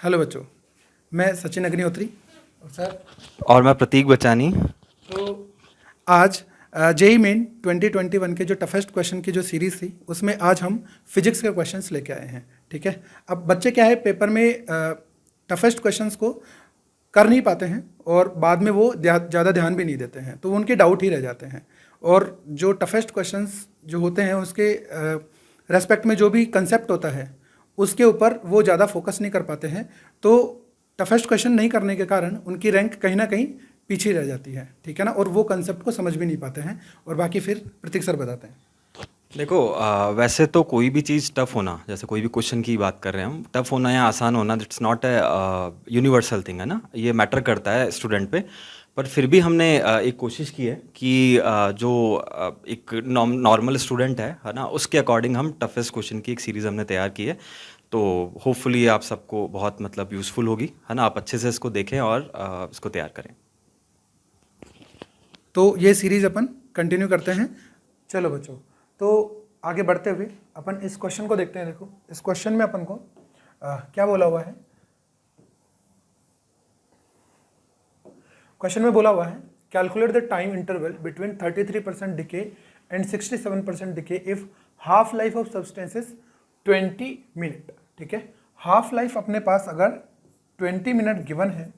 Hello बच्चों, मैं सचिन अग्निहोत्री और सर। और मैं प्रतीक बचानी। तो आज जेई मेन 2021 के जो टफेस्ट क्वेश्चन की जो सीरीज़ थी उसमें आज हम फिजिक्स के क्वेश्चंस लेके आए हैं। ठीक है, अब बच्चे क्या है पेपर में टफेस्ट क्वेश्चंस को कर नहीं पाते हैं और बाद में वो ज़्यादा ध्यान भी नहीं देते हैं, तो उनके डाउट ही रह जाते हैं। और जो टफेस्ट क्वेश्चंस जो होते हैं उसके रेस्पेक्ट में जो भी कंसेप्ट होता है उसके ऊपर वो ज़्यादा फोकस नहीं कर पाते हैं, तो टफेस्ट क्वेश्चन नहीं करने के कारण उनकी रैंक कहीं ना कहीं पीछे रह जाती है। ठीक है ना, और वो कंसेप्ट को समझ भी नहीं पाते हैं। और बाकी फिर प्रतीक सर बताते हैं। देखो वैसे तो कोई भी चीज़ टफ होना, जैसे कोई भी क्वेश्चन की बात कर रहे हैं हम, टफ होना या आसान होना, it's not a universal thing, है ना। ये मैटर करता है स्टूडेंट पे। पर फिर भी हमने एक कोशिश की है कि जो एक नॉर्मल स्टूडेंट है ना, उसके अकॉर्डिंग हम टफेस्ट क्वेश्चन की एक सीरीज़ हमने तैयार की है। तो होपफुली आप सबको बहुत मतलब यूज़फुल होगी, है ना। आप अच्छे से इसको देखें और इसको तैयार करें। तो ये सीरीज़ अपन कंटिन्यू करते हैं। चलो बच्चों, तो आगे बढ़ते हुए अपन इस क्वेश्चन को देखते हैं। देखो, इस क्वेश्चन में अपन को क्या बोला हुआ है। क्वेश्चन में बोला हुआ है, calculate the time interval between 33% decay and 67% decay if half life of substance is 20 minute. ठीक है, हाफ लाइफ अपने पास अगर 20 मिनट गिवन है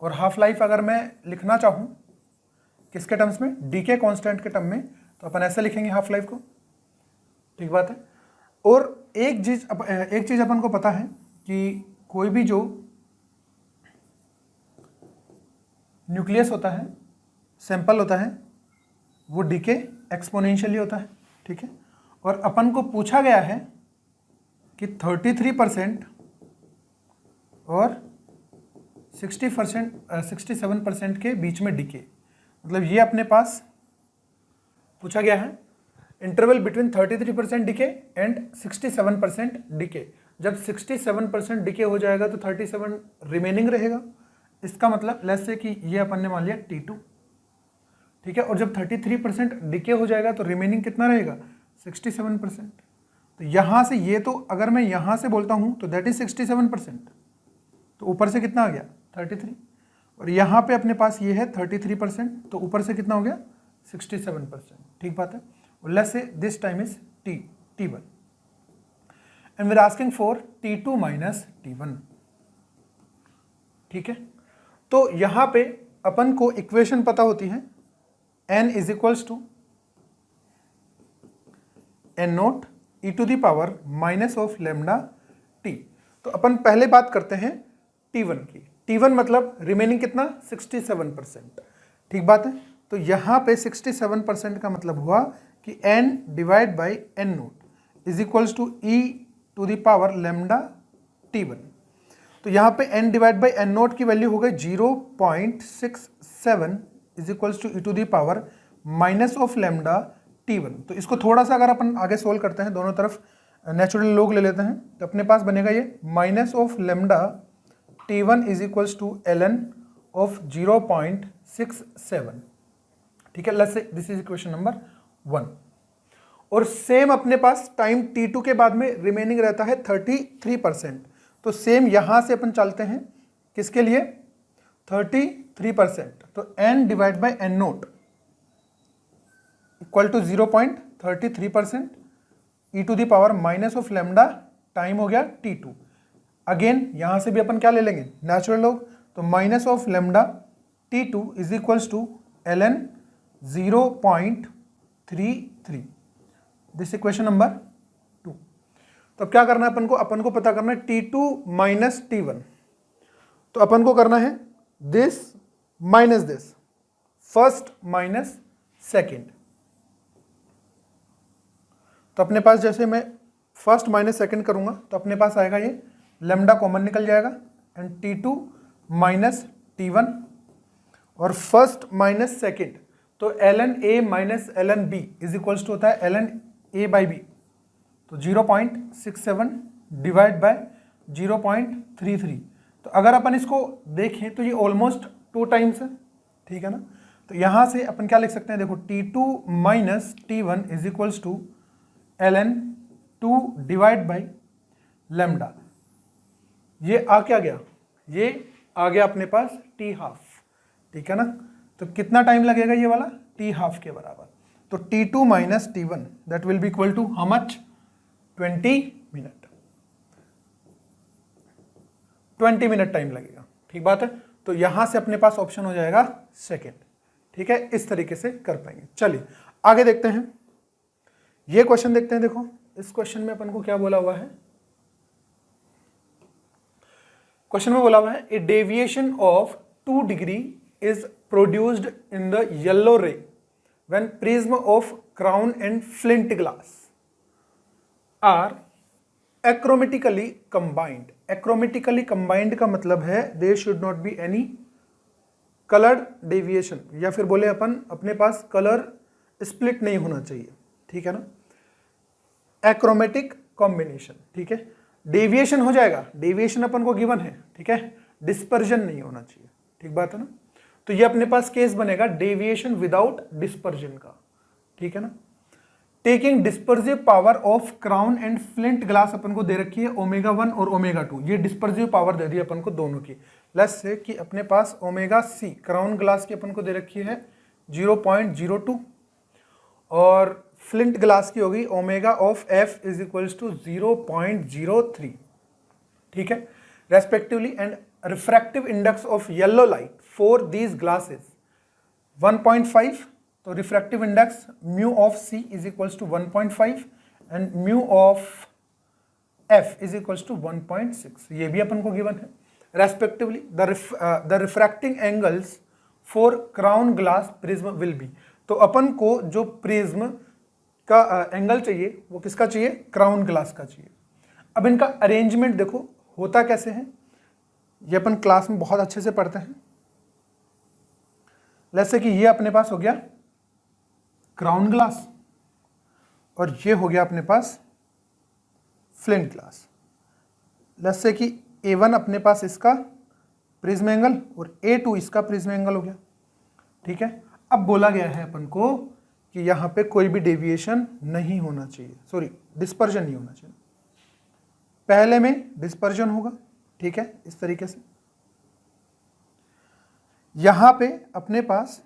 और हाफ लाइफ अगर मैं लिखना चाहूँ किसके टर्म्स में, डीके कांस्टेंट के टर्म में, तो अपन ऐसे लिखेंगे हाफ लाइफ को। ठीक बात है। और एक चीज अपन को पता है कि कोई भी जो न्यूक्लियस होता है, सैंपल होता है, वो डीके एक्सपोनेंशियली होता है। ठीक है, और अपन को पूछा गया है कि 33% और 67% के बीच में डीके, मतलब ये अपने पास पूछा गया है interval between 33% decay and 67% decay. जब 67% डीके हो जाएगा तो 37 रिमेनिंग रहेगा। इसका मतलब लेट्स से कि ये अपन ने मान लिया T2। ठीक है, और जब 33% डीके हो जाएगा तो रिमेनिंग कितना रहेगा, 67%। तो यहाँ से ये, तो अगर मैं यहाँ से बोलता हूँ तो दैट इज 67%, तो ऊपर से कितना आ गया 33, और यहाँ पे अपने पास ये है 33%, तो ऊपर से कितना हो गया 67%। ठीक बात है। Let's say this time is T1 and we are asking for T2 minus T1। ठीक है, तो यहाँ पे अपन को इक्वेशन पता होती है, n is equals to n naught e to the power minus of lambda t। तो अपन पहले बात करते हैं T1 की। T1 मतलब रिमेनिंग कितना, 67%। ठीक बात है। तो यहाँ पे 67% का मतलब हुआ कि n divide by n naught is equals to e to the power lambda T1। तो यहाँ पे n divide by n naught की वैल्यू हो गई 0.67 is equals to e to the power minus of lambda T1। तो इसको थोड़ा सा अगर अपन आगे सोल्व करते हैं, दोनों तरफ नेचुरल लॉग ले लेते हैं, तो अपने पास बनेगा ये minus of lambda T1 is equals to ln of 0.67। ठीक है, let's say this is equation number 1। और सेम अपने पास टाइम T2 के बाद में रिमेनिंग रहता है 33%। तो सेम यहां से अपन चलते हैं किसके लिए, 33%। तो n divide by n naught equal to 0.33% e to the power minus of lambda, time हो गया T2। अगेन यहां से भी अपन क्या ले लेंगे, नेचुरल लॉग। तो minus of lambda T2 is equals to ln 0.33। This equation number 2। तो अब क्या करना है अपन को पता करना है T2 माइनस T1। तो अपन को करना है this minus this, first minus second. तो अपने पास जैसे मैं फर्स्ट माइनस सेकेंड करूंगा तो अपने पास आएगा ये लेमडा कॉमन निकल जाएगा एंड T2 माइनस T1 और फर्स्ट माइनस सेकेंड। तो ln A minus ln B is equals to होता है ln A बाई B। तो 0.67 डिवाइड बाय 0.33। तो अगर अपन इसको देखें तो ये ऑलमोस्ट 2 टाइम्स है। ठीक है ना, तो यहाँ से अपन क्या लिख सकते हैं, देखो T2 minus T1 is equals to ln 2 divide by lambda. ये आ क्या गया, ये आ गया अपने पास t हाफ, ठीक है ना। तो कितना टाइम लगेगा ये वाला, t हाफ के बराबर। तो t2 minus t1 that will be equal to how much, 20 minute, 20 minute time लगेगा, ठीक बात है। तो यहां से अपने पास ऑप्शन हो जाएगा सेकेंड, ठीक है। इस तरीके से कर पाएंगे। चलिए आगे देखते हैं, ये क्वेश्चन देखते हैं। देखो इस क्वेश्चन में अपन को क्या बोला हुआ है, क्वेश्चन में बोला हुआ है a deviation of 2 degree is produced in the yellow ray when prism of crown and flint glass are achromatically combined. Achromatically combined का मतलब है there should not be any colour deviation, या फिर बोले अपन अपने पास कलर स्प्लिट नहीं होना चाहिए, ठीक है ना। एक्रोमेटिक कॉम्बिनेशन, ठीक है। डेविएशन हो जाएगा, डेविएशन अपन को गिवन है, ठीक है। डिस्पर्जन नहीं होना चाहिए, ठीक बात है ना। तो ये अपने पास केस बनेगा डेविएशन विदाउट डिस्पर्जन का, ठीक है ना। Taking dispersive power of crown and flint glass अपन को दे रखी है ओमेगा 1 और ओमेगा 2, ये डिस्पर्सिव पावर दे दी अपन को दोनों की। लेट्स से कि अपने पास ओमेगा सी क्राउन ग्लास की अपन को दे रखी है 0.02 और फ्लिंट ग्लास की होगी omega of F is equals to 0.03, ठीक है, respectively. And refractive index of yellow light for these glasses 1.5, तो refractive index mu of C is equals to 1.5 and mu of F is equals to 1.6, ये भी अपन को given है। Respectively the refracting angles for crown glass prism will be, तो अपन को जो प्रिज्म का एंगल चाहिए वो किसका चाहिए, क्राउन ग्लास का चाहिए। अब इनका अरेंजमेंट देखो होता कैसे है, ये अपन क्लास में बहुत अच्छे से पढ़ते हैं। जैसे कि ये अपने पास हो गया क्राउन ग्लास और ये हो गया अपने पास फ्लिंट ग्लास। जैसे कि A1 अपने पास इसका प्रिज्म एंगल और A2 इसका प्रिज्म एंगल हो गया, ठीक है। अब बोला गया है अपन को कि यहाँ पे कोई भी डेविएशन नहीं होना चाहिए, सॉरी डिस्पर्जन नहीं होना चाहिए। पहले में डिस्पर्जन होगा, ठीक है, इस तरीके से। यहाँ पे अपने पास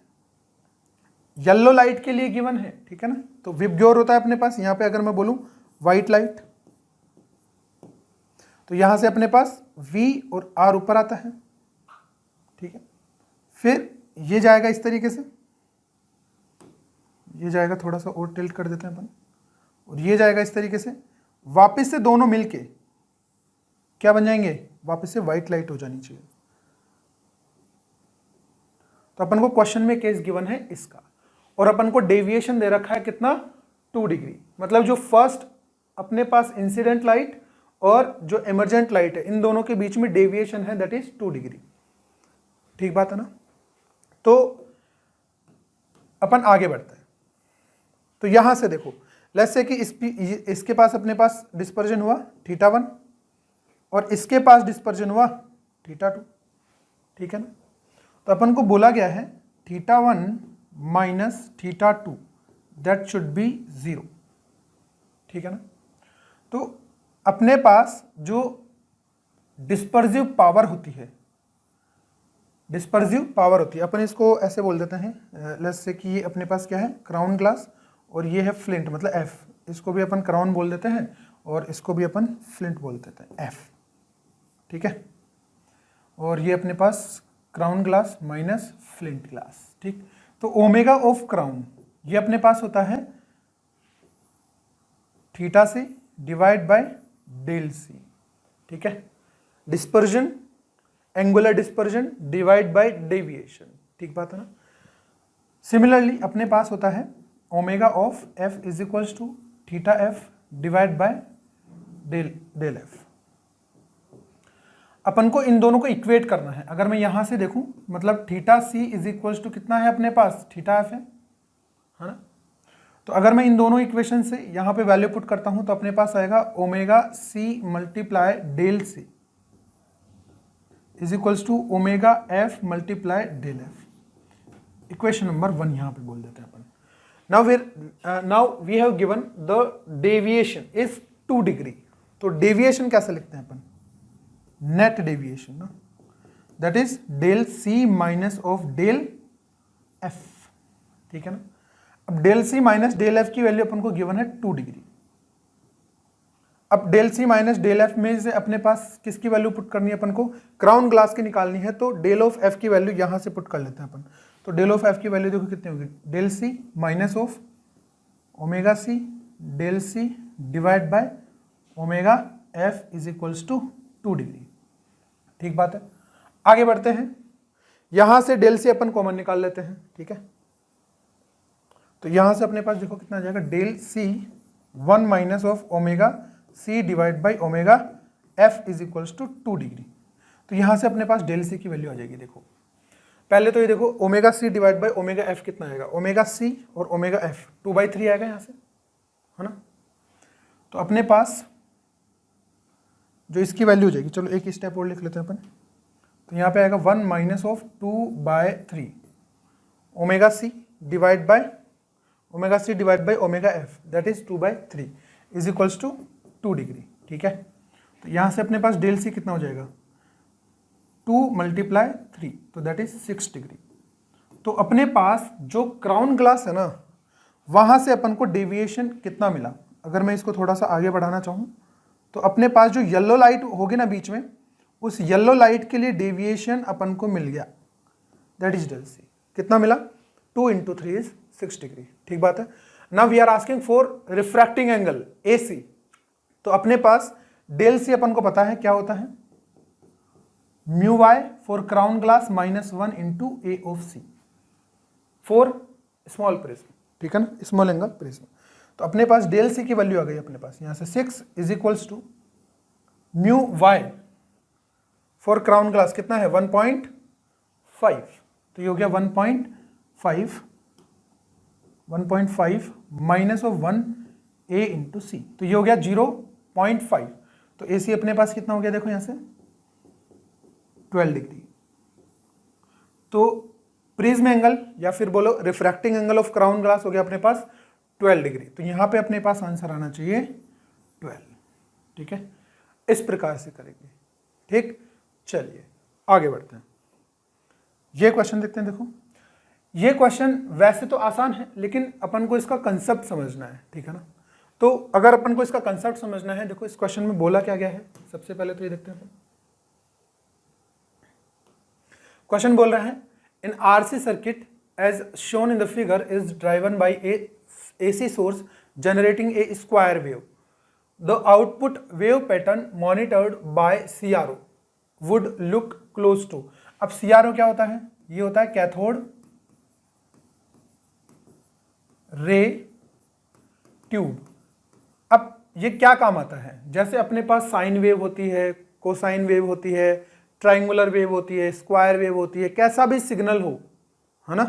येलो लाइट के लिए गिवन है, ठीक है ना, तो विबग्योर होता है अपने पास। यहाँ पे अगर मैं बोलूँ व्हाइट लाइट, तो यहाँ से अपने पास V और R ऊपर आता है, ठीक है। फिर ये जाएगा इस तरीके से, ये जाएगा, थोड़ा सा और टिल्ट कर देते हैं अपन, और ये जाएगा इस तरीके से। वापस से दोनों मिलके क्या बन जाएंगे, वापस से व्हाइट लाइट हो जानी चाहिए। तो अपन को क्वेश्चन में केस गिवन है इसका, और अपन को डेविएशन दे रखा है कितना, 2 डिग्री। मतलब जो फर्स्ट अपने पास इंसिडेंट लाइट और जो एमर्जेंट लाइट है इन दोनों के बीच में डेविएशन है दैट इज 2 डिग्री, ठीक बात है ना। तो अपन आगे बढ़ते हैं। तो यहां से देखो लेट्स से कि इसके पास अपने पास डिस्पर्जन हुआ θ1 और इसके पास डिस्पर्जन हुआ θ2, ठीक है ना। तो अपन को बोला गया है θ1 माइनस θ2 दैट शुड बी 0, ठीक है ना। तो अपने पास जो डिस्पर्सिव पावर होती है, डिस्पर्सिव पावर होती है, अपन इसको ऐसे बोल देते हैं। लेट्स से कि ये अपने पास क्या है, क्राउन ग्लास, और ये है फ्लिंट मतलब एफ। इसको भी अपन क्राउन बोल देते हैं और इसको भी अपन फ्लिंट बोल देते हैं, एफ, ठीक है। और ये अपने पास crown glass minus flint glass, ठीक। तो ओमेगा ऑफ क्राउन ये अपने पास होता है थीटा से डिवाइड बाय डेल सी, ठीक है। Dispersion, angular dispersion divide by deviation, ठीक बात है ना। सिमिलरली अपने पास होता है omega of F is equals to theta F divide by del F. अपन को इन दोनों को इक्वेट करना है। अगर मैं यहां से देखूं मतलब theta C is equals to कितना है अपने पास, थीटा एफ है ना। तो अगर मैं इन दोनों इक्वेशन से यहाँ पे वैल्यू पुट करता हूं तो अपने पास आएगा omega C multiply del C is equals to omega F multiply del F. Equation number 1 यहाँ पे बोल देते हैं अपन। Now we have given the deviation is 2 degree. तो डेविएशन कैसे लिखते हैं अपन, नेट डेविएशन ना, that is del C minus of del F, ठीक है ना। अब del C minus del F की वैल्यू अपन को गिवन है 2 डिग्री। अब del C minus del F में से अपने पास किसकी वैल्यू पुट करनी है अपन को, क्राउन ग्लास की निकालनी है, तो डेल ऑफ एफ की वैल्यू यहां से पुट कर लेते हैं अपन। तो डेल ऑफ एफ की वैल्यू देखो कितनी होगी, del C minus of omega C del C divide by omega F is equals to 2 degree. ठीक बात है, आगे बढ़ते हैं। यहां से डेल सी अपन कॉमन निकाल लेते हैं, ठीक है। तो यहां से अपने पास देखो कितना आ जाएगा, del C 1 minus of omega C divide by omega F is equals to 2 degree. तो यहां से अपने पास डेल सी की वैल्यू आ जाएगी। देखो पहले तो ये देखो omega C divide by omega F कितना आएगा, ओमेगा सी और ओमेगा एफ 2/3 आएगा यहाँ से, है ना। तो अपने पास जो इसकी वैल्यू हो जाएगी, चलो एक स्टेप और लिख लेते हैं अपन। तो यहाँ पे आएगा 1 minus of 2/3 omega C divide by omega F that is 2/3 is equals to 2 degree, ठीक है। तो यहाँ से अपने पास डेल सी कितना हो जाएगा, 2 × 3 तो दैट इज 6 डिग्री। तो अपने पास जो क्राउन ग्लास है ना, वहाँ से अपन को डेविएशन कितना मिला। अगर मैं इसको थोड़ा सा आगे बढ़ाना चाहूँ तो अपने पास जो येलो लाइट होगी ना बीच में, उस येलो लाइट के लिए डेविएशन अपन को मिल गया, दैट इज डेल सी। कितना मिला, 2 × 3 इज 6 डिग्री। ठीक बात है। Now we are asking for refracting angle AC। तो अपने पास डेल सी अपन को पता है क्या होता है, mu Y for crown glass -1 × A of C for small prism, ठीक है ना, स्मॉल एंगल प्रिज्म। तो अपने पास डेल सी की वैल्यू आ गई अपने पास यहाँ से 6 is equals to mu Y for crown glass कितना है 1.5। तो ये हो गया 1.5 माइनस ऑफ 1A × C, तो ये हो गया 0.5। तो AC अपने पास कितना हो गया देखो यहाँ से 12 डिग्री। तो प्रिज्म एंगल या फिर बोलो refracting angle of crown glass हो गया अपने पास 12 डिग्री। तो यहाँ पे अपने पास आंसर आना चाहिए 12, ठीक है। इस प्रकार से करेंगे, ठीक। चलिए आगे बढ़ते हैं। ये क्वेश्चन देखते हैं। देखो ये क्वेश्चन वैसे तो आसान है, लेकिन अपन को इसका कंसेप्ट समझना है, ठीक है ना। तो अगर अपन को इसका कंसेप्ट समझना है, देखो इस क्वेश्चन में बोला क्या गया है। सबसे पहले तो ये देखते हैं। क्वेश्चन बोल रहा है in RC circuit as shown in the figure is driven by a AC source generating a square wave. The output wave pattern monitored by CRO would look close to. अब CRO क्या होता है, ये होता है कैथोड रे ट्यूब। अब ये क्या काम आता है, जैसे अपने पास साइन वेव होती है, कोसाइन वेव होती है, ट्राइंगुलर वेव होती है, स्क्वायर वेव होती है, कैसा भी सिग्नल हो, है ना।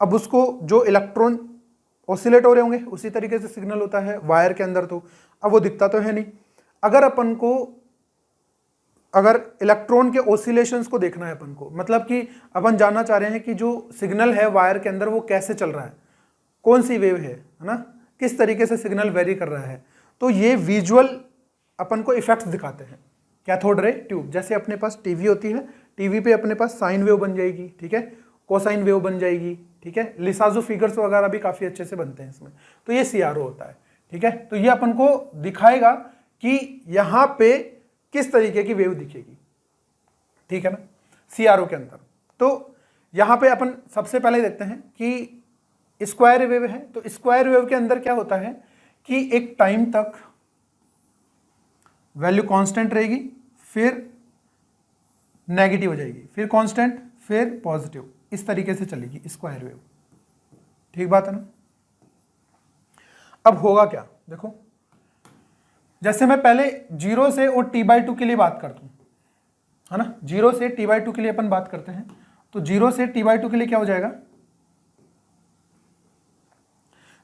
अब उसको जो इलेक्ट्रॉन ऑसिलेट हो रहे होंगे उसी तरीके से सिग्नल होता है वायर के अंदर। तो अब वो दिखता तो है नहीं। अगर अपन को अगर इलेक्ट्रॉन के ऑसिलेशंस को देखना है अपन को, मतलब कि अपन जानना चाह रहे हैं कि जो सिग्नल है वायर के अंदर वो कैसे चल रहा है, कौन सी वेव है ना, किस तरीके से सिग्नल वेरी कर रहा है। तो ये विजुअल अपन को इफेक्ट्स दिखाते हैं कैथोड रे ट्यूब। जैसे अपने पास टीवी होती है, टीवी पे अपने पास साइन वेव बन जाएगी, ठीक है, कोसाइन वेव बन जाएगी, ठीक है, लिसाजो फिगर्स वगैरह भी काफ़ी अच्छे से बनते हैं इसमें। तो ये CRO होता है, ठीक है। तो ये अपन को दिखाएगा कि यहाँ पे किस तरीके की वेव दिखेगी, ठीक है ना, CRO के अंदर। तो यहाँ पे अपन सबसे पहले देखते हैं कि स्क्वायर वेव है। तो स्क्वायर वेव के अंदर क्या होता है कि एक टाइम तक वैल्यू कांस्टेंट रहेगी, फिर नेगेटिव हो जाएगी, फिर कांस्टेंट, फिर पॉजिटिव, इस तरीके से चलेगी स्क्वायर वेव। ठीक बात है ना। अब होगा क्या, देखो जैसे मैं पहले 0 से और T/2 के लिए बात करता हूं, है ना, 0 से T/2 के लिए अपन बात करते हैं। तो 0 से T/2 के लिए क्या हो जाएगा,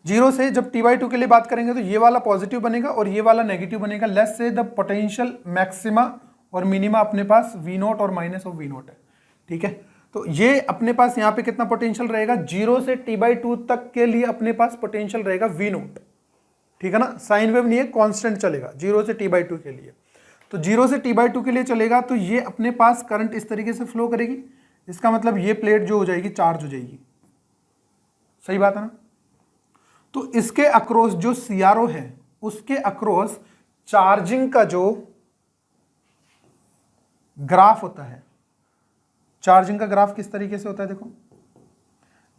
0 से जब T/2 के लिए बात करेंगे तो ये वाला पॉजिटिव बनेगा और ये वाला नेगेटिव बनेगा। लेस से द पोटेंशियल मैक्सिमा और मिनिमा अपने पास V0 और माइनस ऑफ V0 है, ठीक है। तो ये अपने पास यहाँ पे कितना पोटेंशियल रहेगा, 0 से T/2 तक के लिए अपने पास पोटेंशियल रहेगा V0, ठीक है ना। साइन वेव नहीं है, कांस्टेंट चलेगा 0 से T/2 के लिए। तो 0 से T/2 के लिए चलेगा तो ये अपने पास करंट इस तरीके से फ्लो करेगी, इसका मतलब ये प्लेट जो हो जाएगी चार्ज हो जाएगी, सही बात है ना। तो इसके अक्रॉस जो CRO है उसके अक्रॉस चार्जिंग का जो ग्राफ होता है, चार्जिंग का ग्राफ किस तरीके से होता है, देखो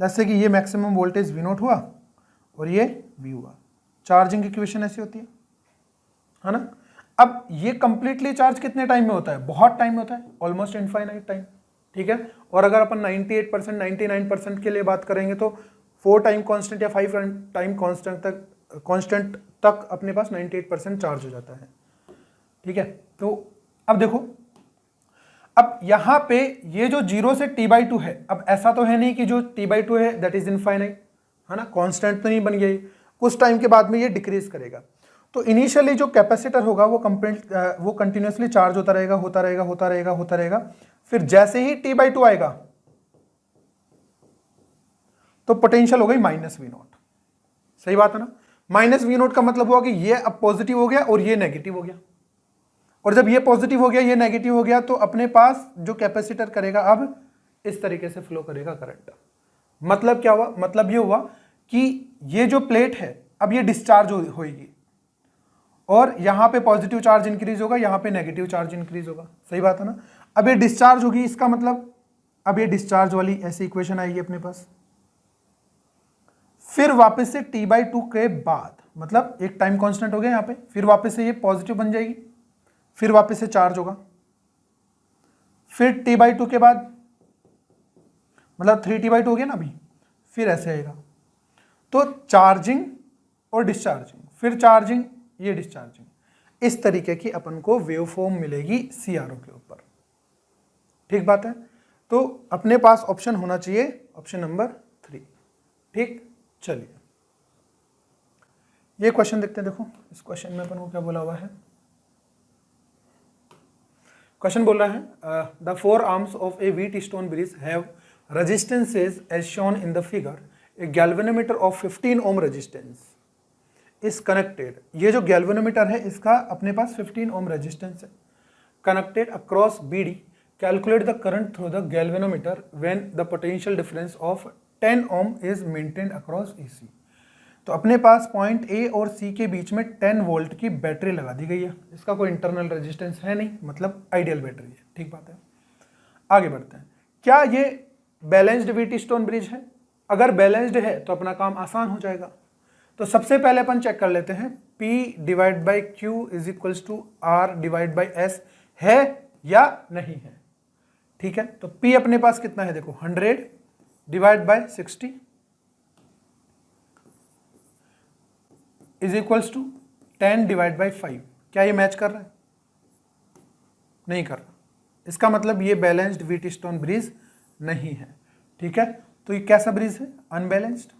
जैसे कि ये मैक्सिमम वोल्टेज V0 हुआ और ये V हुआ, चार्जिंग की इक्वेशन ऐसी होती है ना। अब ये कंप्लीटली चार्ज कितने टाइम में होता है, बहुत टाइम में होता है, ऑलमोस्ट इनफाइनाइट टाइम, ठीक है। और अगर अपन 98% 99% के लिए बात करेंगे तो 4 टाइम कांस्टेंट या 5 टाइम कांस्टेंट तक अपने पास 98% चार्ज हो जाता है, ठीक है। तो अब देखो, अब यहां पे ये जो 0 से T/2 है, अब ऐसा तो है नहीं कि जो T/2 है दैट इज इनफाइनाइट, है ना, कांस्टेंट तो नहीं बन गया, कुछ टाइम के बाद में ये डिक्रीज करेगा। तो इनिशियली जो कैपेसिटर होगा वो कंटिन्यूसली चार्ज होता रहेगा, होता रहेगा, होता रहेगा, होता रहेगा। फिर जैसे ही T/2 आएगा तो पोटेंशियल हो गई -V0, सही बात है ना। -V0 का मतलब हुआ कि ये अब पॉजिटिव हो गया और ये नेगेटिव हो गया, और जब ये पॉजिटिव हो गया ये नेगेटिव हो गया तो अपने पास जो कैपेसिटर करेगा अब इस तरीके से फ्लो करेगा करंट। मतलब क्या हुआ, मतलब ये हुआ कि ये जो प्लेट है अब ये डिस्चार्ज होगी और यहां पे पॉजिटिव चार्ज इंक्रीज होगा, यहां पे नेगेटिव चार्ज इंक्रीज होगा, सही बात है ना। अब ये डिस्चार्ज होगी, इसका मतलब अब ये डिस्चार्ज वाली ऐसी इक्वेशन आएगी अपने पास। फिर वापस से T/2 के बाद, मतलब एक टाइम कांस्टेंट हो गया यहां पे, फिर वापस से ये पॉजिटिव बन जाएगी, फिर वापस से चार्ज होगा, फिर T/2 के बाद मतलब 3T/2 हो गया ना अभी, फिर ऐसे आएगा। तो चार्जिंग और डिस्चार्जिंग, फिर चार्जिंग, ये डिस्चार्जिंग, इस तरीके की अपन को वेवफॉर्म मिलेगी CRO के ऊपर, ठीक बात है। तो अपने पास ऑप्शन होना चाहिए ऑप्शन नंबर 3, ठीक। चलिए ये क्वेश्चन देखते हैं, देखो इस क्वेश्चन में अपन को क्या बोला हुआ है। क्वेश्चन बोल रहा है the 4 arms of a Wheatstone bridge have resistances as shown in the figure. A galvanometer of 15 ohm resistance is connected. ये जो गैल्वेनोमीटर है इसका अपने पास 15 ओम रेजिस्टेंस है, connected across BD। Calculate the current through the galvanometer when the potential difference of 10 ohm is maintained across EC। तो अपने पास पॉइंट A और C के बीच में 10 वोल्ट की बैटरी लगा दी गई है, इसका कोई इंटरनल रेजिस्टेंस है नहीं, मतलब आइडियल बैटरी है, ठीक बात है। आगे बढ़ते हैं, क्या ये बैलेंस्ड व्हीट स्टोन ब्रिज है? अगर बैलेंस्ड है तो अपना काम आसान हो जाएगा। तो सबसे पहले अपन चेक कर लेते हैं P/Q = R/S है या नहीं है, ठीक है। तो P अपने पास कितना है, देखो 100 / 60 = 10 / 5। क्या ये मैच कर रहा है? नहीं कर रहा, इसका मतलब ये बैलेंस्ड व्हीट स्टोन ब्रिज नहीं है, ठीक है। तो ये कैसा ब्रिज है? अनबैलेंस्ड।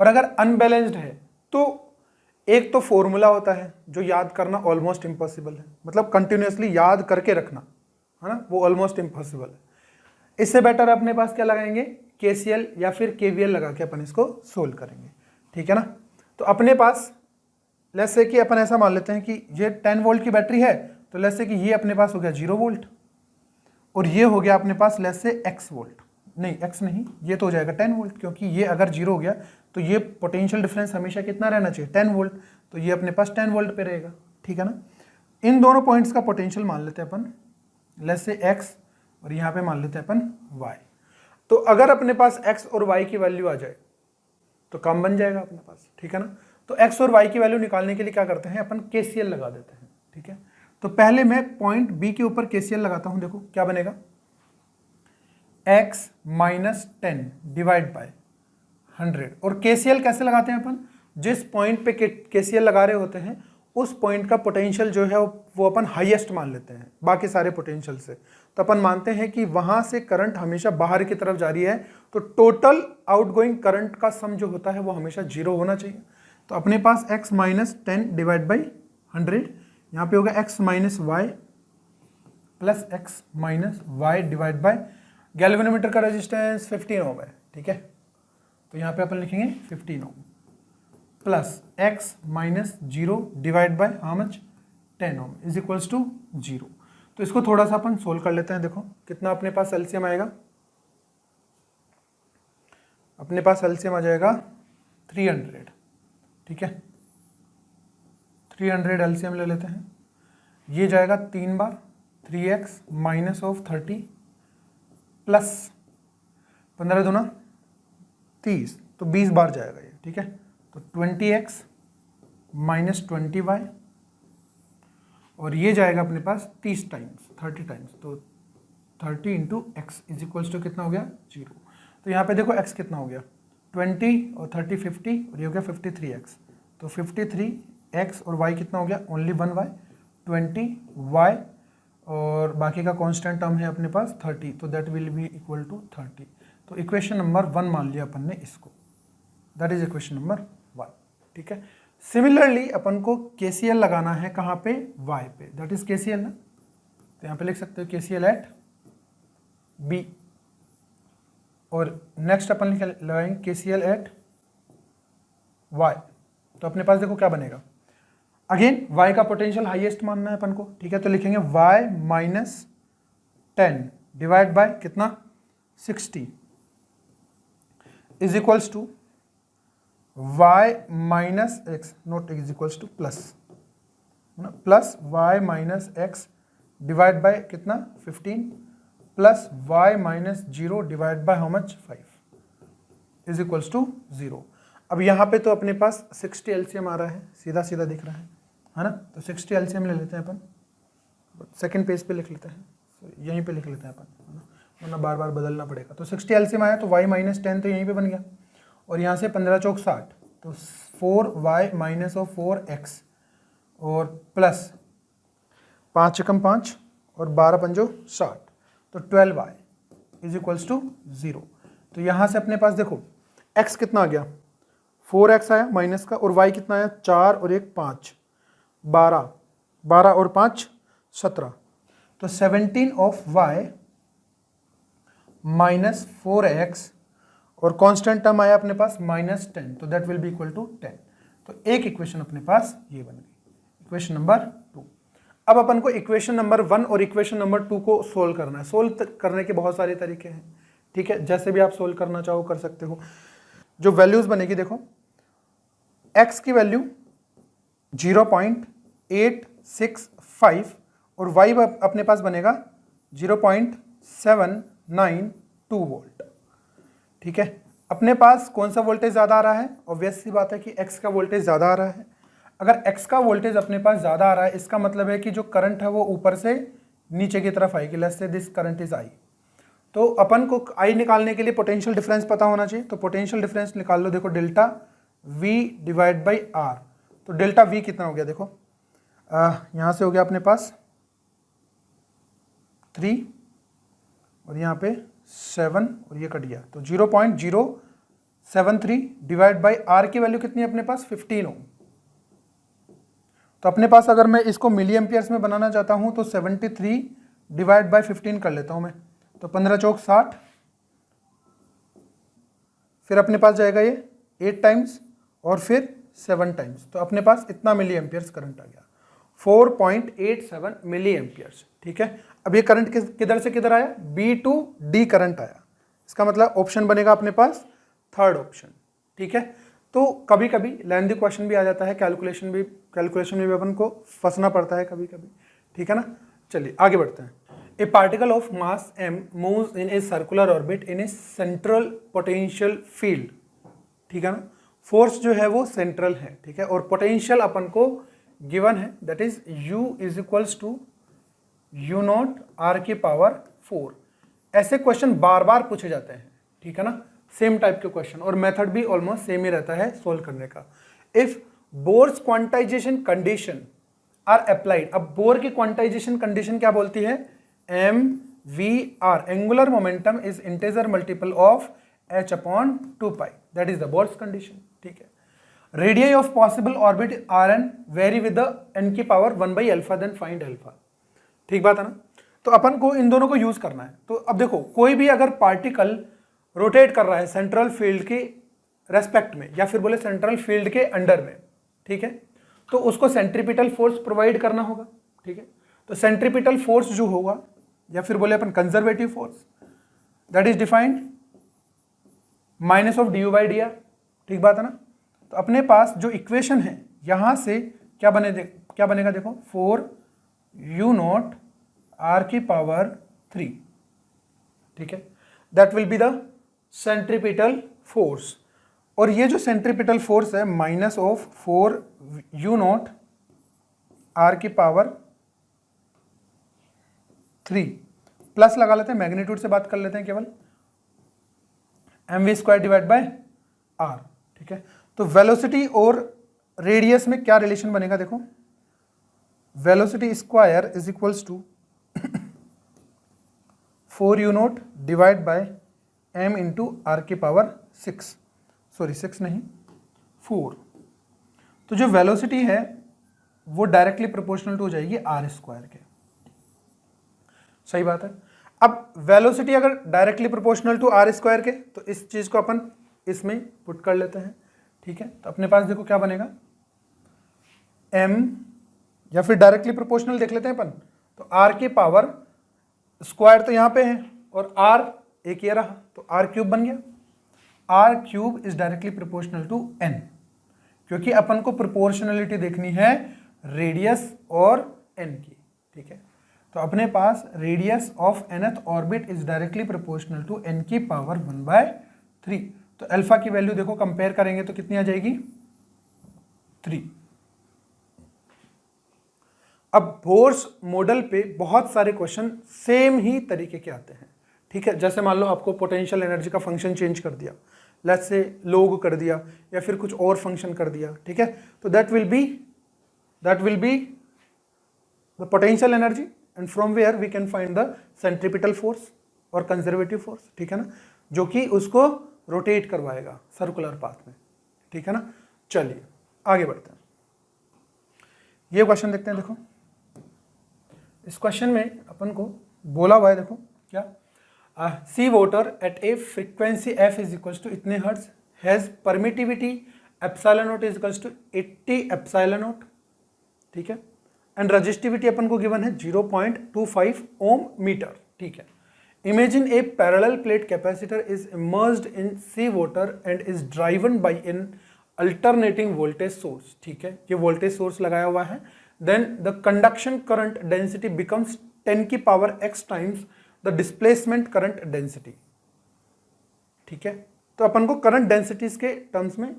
और अगर अनबैलेंस्ड है तो एक तो फॉर्मूला होता है जो याद करना ऑलमोस्ट इम्पॉसिबल है, मतलब कंटिन्यूसली याद करके रखना, है ना, वो ऑलमोस्ट इम्पॉसिबल है। इससे बेटर अपने पास क्या लगाएंगे, KCL या फिर KVL लगा के अपन इसको सोल्व करेंगे, ठीक है ना। तो अपने पास लेट्स से कि अपन ऐसा मान लेते हैं कि ये 10 वोल्ट की बैटरी है, तो लेट्स से कि ये अपने पास हो गया 0 वोल्ट और ये हो गया अपने पास लेट्स से x वोल्ट, नहीं x नहीं, ये तो हो जाएगा 10 वोल्ट, क्योंकि ये अगर 0 हो गया तो ये पोटेंशियल डिफरेंस हमेशा कितना रहना चाहिए, 10 वोल्ट, तो ये अपने पास 10 वोल्ट पे रहेगा, ठीक है ना। इन दोनों पॉइंट्स का पोटेंशियल मान लेते हैं अपन लेट्स से x और यहाँ पे मान लेते हैं अपन y। तो अगर अपने पास x और y की वैल्यू आ जाए तो काम बन जाएगा अपने पास, ठीक है ना। तो x और y की वैल्यू निकालने के लिए क्या करते हैं, अपन KCL लगा देते हैं, ठीक है। तो पहले मैं पॉइंट B के ऊपर KCL लगाता हूं, देखो क्या बनेगा, x - 10 / 100। और KCL कैसे लगाते हैं अपन, जिस पॉइंट पे KCL लगा रहे होते हैं उस पॉइंट का पोटेंशियल जो है वो अपन हाईएस्ट मान लेते हैं बाकी सारे पोटेंशियल से। तो अपन मानते हैं कि वहां से करंट हमेशा बाहर की तरफ जा रही है, तो टोटल आउटगोइंग करंट का सम जो होता है वो हमेशा 0 होना चाहिए। तो अपने पास x - 10 / 100, यहाँ पे होगा x - y plus x - y divide by galvanometer का रेजिस्टेंस 15 ओम है, ठीक है। तो यहाँ पे अपन लिखेंगे 15 ohm. Plus x minus 0 divide by how much 10 ohm is equals to 0। तो इसको थोड़ा सा अपन सोल्व कर लेते हैं। देखो कितना अपने पास एलसीएम आएगा, अपने पास एलसीएम आ जाएगा 300, ठीक है। 300 एलसीएम ले लेते हैं, ये जाएगा 3 बार 3x माइनस ऑफ 30 प्लस 15 दूना 30, तो 20 बार जाएगा ये, ठीक है। तो 20x माइनस 20y, और ये जाएगा अपने पास 30 टाइम्स 30 टाइम्स, तो 30 into X is equals to कितना हो गया 0। तो यहाँ पे देखो x कितना हो गया 20 और 30 50, और ये हो गया 53x, तो 53x और y कितना हो गया ओनली 1y 20y, और बाकी का कांस्टेंट टर्म है अपने पास 30, तो that will be equal to 30। तो इक्वेशन नंबर 1 मान लिया अपन ने इसको, दैट इज इक्वेशन नंबर 1, ठीक है। सिमिलरली अपन को KCL लगाना है कहाँ पे, y पे, दैट इज KCL ना, तो यहाँ पे लिख सकते हो KCL एट b, और नेक्स्ट अपन लगाएंगे KCL एट y। तो अपने पास देखो क्या बनेगा, अगेन y का पोटेंशियल हाईएस्ट मानना है अपन को, ठीक है। तो लिखेंगे y माइनस 10 डिवाइड बाय कितना 60 is equals to y minus X, naught is equals to plus y minus X divide by कितना 15 plus y minus 0 divide by how much 5 is equals to 0। अब यहाँ पे तो अपने पास 60 एलसीएम आ रहा है, सीधा सीधा दिख रहा है ना। तो 60 एलसीएम ले लेते हैं अपन, सेकंड पेज पे लिख लेते हैं, यहीं पे लिख लेते हैं अपन, है ना, वरना बार बार बदलना पड़ेगा। तो 60 एलसीएम आया तो y माइनस 10 तो यहीं पे बन गया, और यहाँ से 15 चौक 60, तो 4y माइनस ऑफ 4x, और प्लस 5 चकम 5 और 12 पंजो 60, तो 12y इज इक्वल्स टू 0। तो यहाँ से अपने पास देखो x कितना आ गया 4x आया माइनस का, और y कितना आया 4 और 1 5, 12 और 5 17, तो 17 ऑफ y माइनस 4x, और कांस्टेंट टर्म आया अपने पास माइनस 10, तो that will be equal to 10। तो एक इक्वेशन अपने पास ये बन गई, इक्वेशन नंबर 2। अब अपन को इक्वेशन नंबर 1 और इक्वेशन नंबर 2 को सोल्व करना है। सोल्व करने के बहुत सारे तरीके हैं, ठीक है, जैसे भी आप सोल्व करना चाहो कर सकते हो। जो वैल्यूज बनेगी देखो, x की वैल्यू 0.865 और y अपने पास बनेगा 0.792 वोल्ट, ठीक है। अपने पास कौन सा वोल्टेज ज़्यादा आ रहा है, ऑब्वियस सी बात है कि x का वोल्टेज ज़्यादा आ रहा है। अगर x का वोल्टेज अपने पास ज़्यादा आ रहा है, इसका मतलब है कि जो करंट है वो ऊपर से नीचे की तरफ आएगी। Let's say this current is I, तो अपन को I निकालने के लिए पोटेंशियल डिफरेंस पता होना चाहिए। तो पोटेंशियल डिफरेंस निकाल लो, देखो delta V divide by R। तो डेल्टा V कितना हो गया, देखो यहाँ से हो गया अपने पास 3 और यहाँ पे 7 और ये कट गया, तो 0.073 डिवाइड बाई R की वैल्यू कितनी है अपने पास 15 ओम। तो अपने पास अगर मैं इसको मिली एम्पियर्स में बनाना चाहता हूँ तो 73 डिवाइड बाई 15 कर लेता हूँ मैं, तो 15 चौक 60, फिर अपने पास जाएगा ये 8 टाइम्स और फिर 7 टाइम्स, तो अपने पास इतना मिली एम्पियर्स करंट आ गया 4.87 मिली एम्पियर्स, ठीक है। अब ये करंट किधर से किधर आया, B टू D करंट आया, इसका मतलब ऑप्शन बनेगा अपने पास थर्ड ऑप्शन, ठीक है। तो कभी कभी लेंथी क्वेश्चन भी आ जाता है, कैलकुलेशन में भी अपन को फंसना पड़ता है कभी कभी, ठीक है ना। चलिए आगे बढ़ते हैं। ए particle of mass m moves in a circular orbit in A central potential field, ठीक है ना। फोर्स जो है वो सेंट्रल है, ठीक है, और पोटेंशियल अपन को गिवन है, that is u is equals to u naught r की पावर 4। ऐसे क्वेश्चन बार बार पूछे जाते हैं, ठीक है ना, सेम टाइप के क्वेश्चन, और मेथड भी ऑलमोस्ट सेम ही रहता है सोल्व करने का। If Bohr's quantization condition are applied, अब बोर की क्वांटाइजेशन कंडीशन क्या बोलती है, mvr angular momentum is integer multiple of h upon 2 pi, that is the Bohr's condition, ठीक है। Radius of possible orbit rn vary with the n की power 1 by alpha, then find alpha, ठीक बात है ना। तो अपन को इन दोनों को यूज करना है। तो अब देखो कोई भी अगर पार्टिकल रोटेट कर रहा है सेंट्रल फील्ड की रेस्पेक्ट में, या फिर बोले सेंट्रल फील्ड के अंडर में, ठीक है, तो उसको सेंट्रीपिटल फोर्स प्रोवाइड करना होगा, ठीक है। तो सेंट्रीपिटल फोर्स जो होगा, या फिर बोले अपन conservative force, that is defined minus of D by D R, ठीक बात है ना। तो अपने पास जो इक्वेशन है यहां से क्या बनेगा देखो, 4u0 r की पावर 3, ठीक है, that will be the centripetal force. और ये जो सेंट्रीपिटल फोर्स है माइनस ऑफ 4u0 r की पावर 3, प्लस लगा लेते हैं, मैग्नीट्यूड से बात कर लेते हैं केवल, mv² डिवाइड बाय r, ठीक है। तो वेलोसिटी और रेडियस में क्या रिलेशन बनेगा देखो, velocity square is equals to 4u0 divide by m into R की पावर 6, सॉरी 6 नहीं 4। तो जो वेलोसिटी है वो डायरेक्टली प्रोपोर्शनल टू हो जाएगी r² के, सही बात है। अब वेलोसिटी अगर डायरेक्टली प्रोपोर्शनल टू r² के, तो इस चीज को अपन इसमें पुट कर लेते हैं, ठीक है। तो अपने पास देखो क्या बनेगा, m, या फिर डायरेक्टली प्रोपोर्शनल देख लेते हैं अपन, तो r की पावर स्क्वायर तो यहाँ पे है और r एक ये रहा, तो r³ बन गया। r³ is directly proportional to n, क्योंकि अपन को प्रोपोर्शनलिटी देखनी है रेडियस और n की, ठीक है। तो अपने पास radius of nth orbit is directly proportional to n की पावर 1/3। तो अल्फा की वैल्यू देखो कंपेयर करेंगे तो कितनी आ जाएगी, 3। अब बोर्स मॉडल पे बहुत सारे क्वेश्चन सेम ही तरीके के आते हैं, ठीक है। जैसे मान लो आपको पोटेंशियल एनर्जी का फंक्शन चेंज कर दिया, लेट्स से लोग कर दिया या फिर कुछ और फंक्शन कर दिया, ठीक है। तो that will be the potential energy and from where we can find the centripetal force और कंजर्वेटिव फोर्स, ठीक है ना, जो कि उसको रोटेट करवाएगा सर्कुलर पाथ में, ठीक है ना। चलिए आगे बढ़ते हैं, ये क्वेश्चन देखते हैं। देखो इस क्वेश्चन में अपन को बोला हुआ है, देखो क्या, sea water at a frequency f is equals to इतने hertz has permittivity epsilon naught is equals to 80 epsilon naught, ठीक है, एंड रजिस्टिविटी अपन को गिवन है 0.25 ओम मीटर, ठीक है। Imagine a parallel plate capacitor is immersed in sea water and is driven by an alternating voltage source, ठीक है, ये वोल्टेज सोर्स लगाया हुआ है। Then the conduction current density becomes 10 की power x times the displacement current density, ठीक है। तो अपन को करंट डेंसिटीज के टर्म्स में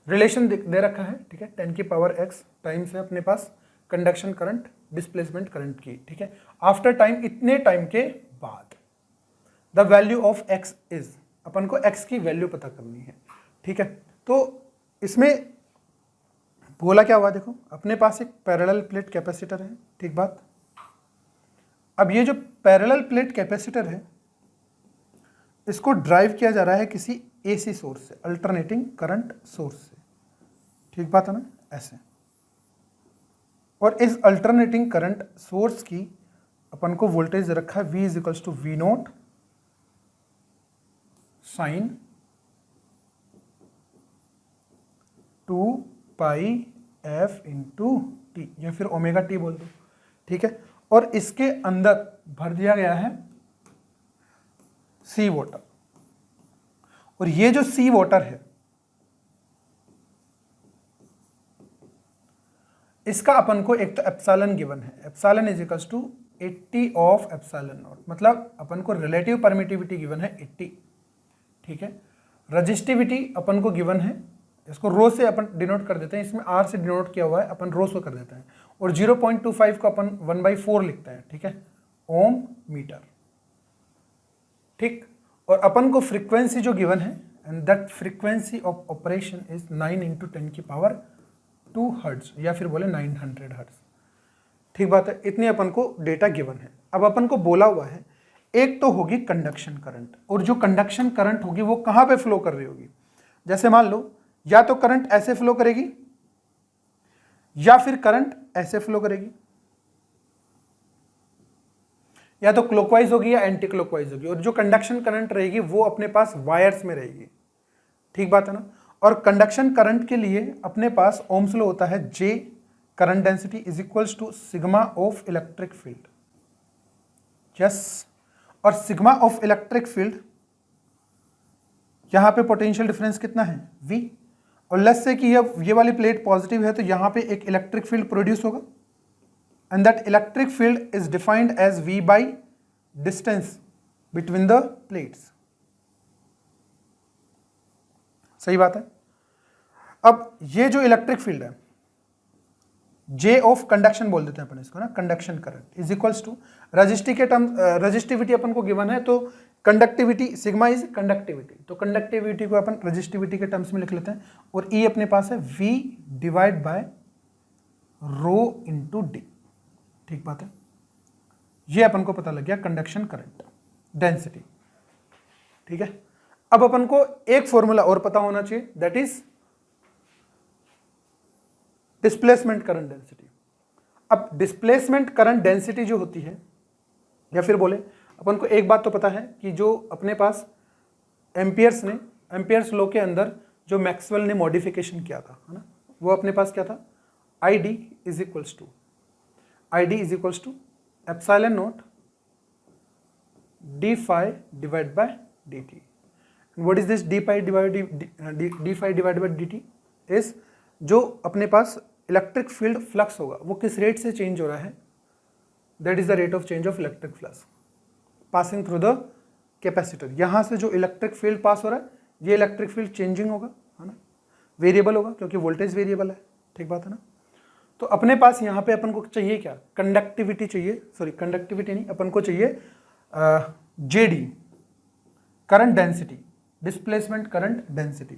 रिलेशन दे रखा है, ठीक है, 10 की पावर x टाइम्स है अपने पास कंडक्शन करंट डिस्प्लेसमेंट करंट की, ठीक है। आफ्टर टाइम, इतने टाइम के बाद, the value of x is, अपन को x की वैल्यू पता करनी है, ठीक है। तो इसमें बोला क्या हुआ, देखो अपने पास एक पैरेलल प्लेट कैपेसिटर है, ठीक बात। अब ये जो पैरेलल प्लेट कैपेसिटर है इसको ड्राइव किया जा रहा है किसी AC सोर्स से, अल्टरनेटिंग करंट सोर्स से, ठीक बात है ना, ऐसे। और इस अल्टरनेटिंग करंट सोर्स की अपन को वोल्टेज रखा है V is equals to V0 sine 2 pi f into T, या फिर ओमेगा टी बोल दो, ठीक है। और इसके अंदर भर दिया गया है सी वाटर, और ये जो सी वाटर है इसका अपन को एक तो एप्सिलॉन गिवन है, epsilon is equals to 80 of epsilon naught, मतलब अपन को रिलेटिव परमिटिविटी गिवन है 80, ठीक है। रजिस्टिविटी अपन को गिवन है, इसको रो से अपन डिनोट कर देते हैं, इसमें r से डिनोट किया हुआ है, अपन रो से कर देते हैं, और 0.25 को अपन 1/4 लिखते हैं, ठीक है, ओम मीटर, ठीक। और अपन को फ्रीक्वेंसी जो गिवन है, and that frequency of operation is 9 × 10 की पावर 2 हर्ट्ज, या फिर बोले 900 हर्ट्ज, ठीक बात है। इतनी अपन को डेटा गिवन है। अब अपन को बोला हुआ है एक तो होगी कंडक्शन करंट, और जो कंडक्शन करंट होगी वो कहाँ पे फ्लो कर रही होगी, जैसे मान लो या तो करंट ऐसे फ्लो करेगी या फिर करंट ऐसे फ्लो करेगी, या तो क्लॉकवाइज होगी या एंटी क्लॉकवाइज होगी। और जो कंडक्शन करंट रहेगी वो अपने पास वायर्स में रहेगी, ठीक बात है ना। और कंडक्शन करंट के लिए अपने पास ओम्स लॉ होता है, J current density is equals to sigma of electric field. Yes, और सिग्मा ऑफ इलेक्ट्रिक फील्ड, यहां पे पोटेंशियल डिफरेंस कितना है, V। और लेट्स से कि ये वाली प्लेट पॉजिटिव है तो यहां पे एक इलेक्ट्रिक फील्ड प्रोड्यूस होगा, and that electric field is defined as V by distance between the plates. सही बात है। अब ये जो इलेक्ट्रिक फील्ड है, J ऑफ कंडक्शन बोल देते हैं अपन इसको ना, conduction current is equals to resistivity के टर्म, रजिस्टिविटी अपन को गिवन है तो कंडक्टिविटी सिग्मा इज कंडक्टिविटी, तो कंडक्टिविटी को अपन रजिस्टिविटी के टर्म्स में लिख लेते हैं, और E अपने पास है V divide by rho into D. ठीक बात है, ये अपन को पता लग गया कंडक्शन करंट डेंसिटी। ठीक है, अब अपन को एक फॉर्मूला और पता होना चाहिए, that is displacement current density. अब डिस्प्लेसमेंट करंट डेंसिटी जो होती है, या फिर बोले अपन को एक बात तो पता है कि जो अपने पास एम्पियर्स लॉ के अंदर जो मैक्सवेल ने मॉडिफिकेशन किया था, है ना, वो अपने पास क्या था, ID is equals to epsilon naught D phi divide by D T. What is this D phi divide by D T is, जो अपने पास इलेक्ट्रिक फील्ड फ्लक्स होगा वो किस रेट से चेंज हो रहा है, that is the rate of change of electric flux passing through the capacitor. यहाँ से जो इलेक्ट्रिक फील्ड पास हो रहा है, ये इलेक्ट्रिक फील्ड चेंजिंग होगा, है ना, वेरिएबल होगा क्योंकि वोल्टेज वेरिएबल है। ठीक बात है ना। तो अपने पास यहाँ पे अपन को चाहिए क्या, कंडक्टिविटी चाहिए, सॉरी कंडक्टिविटी नहीं, अपन को चाहिए JD current density, displacement current density.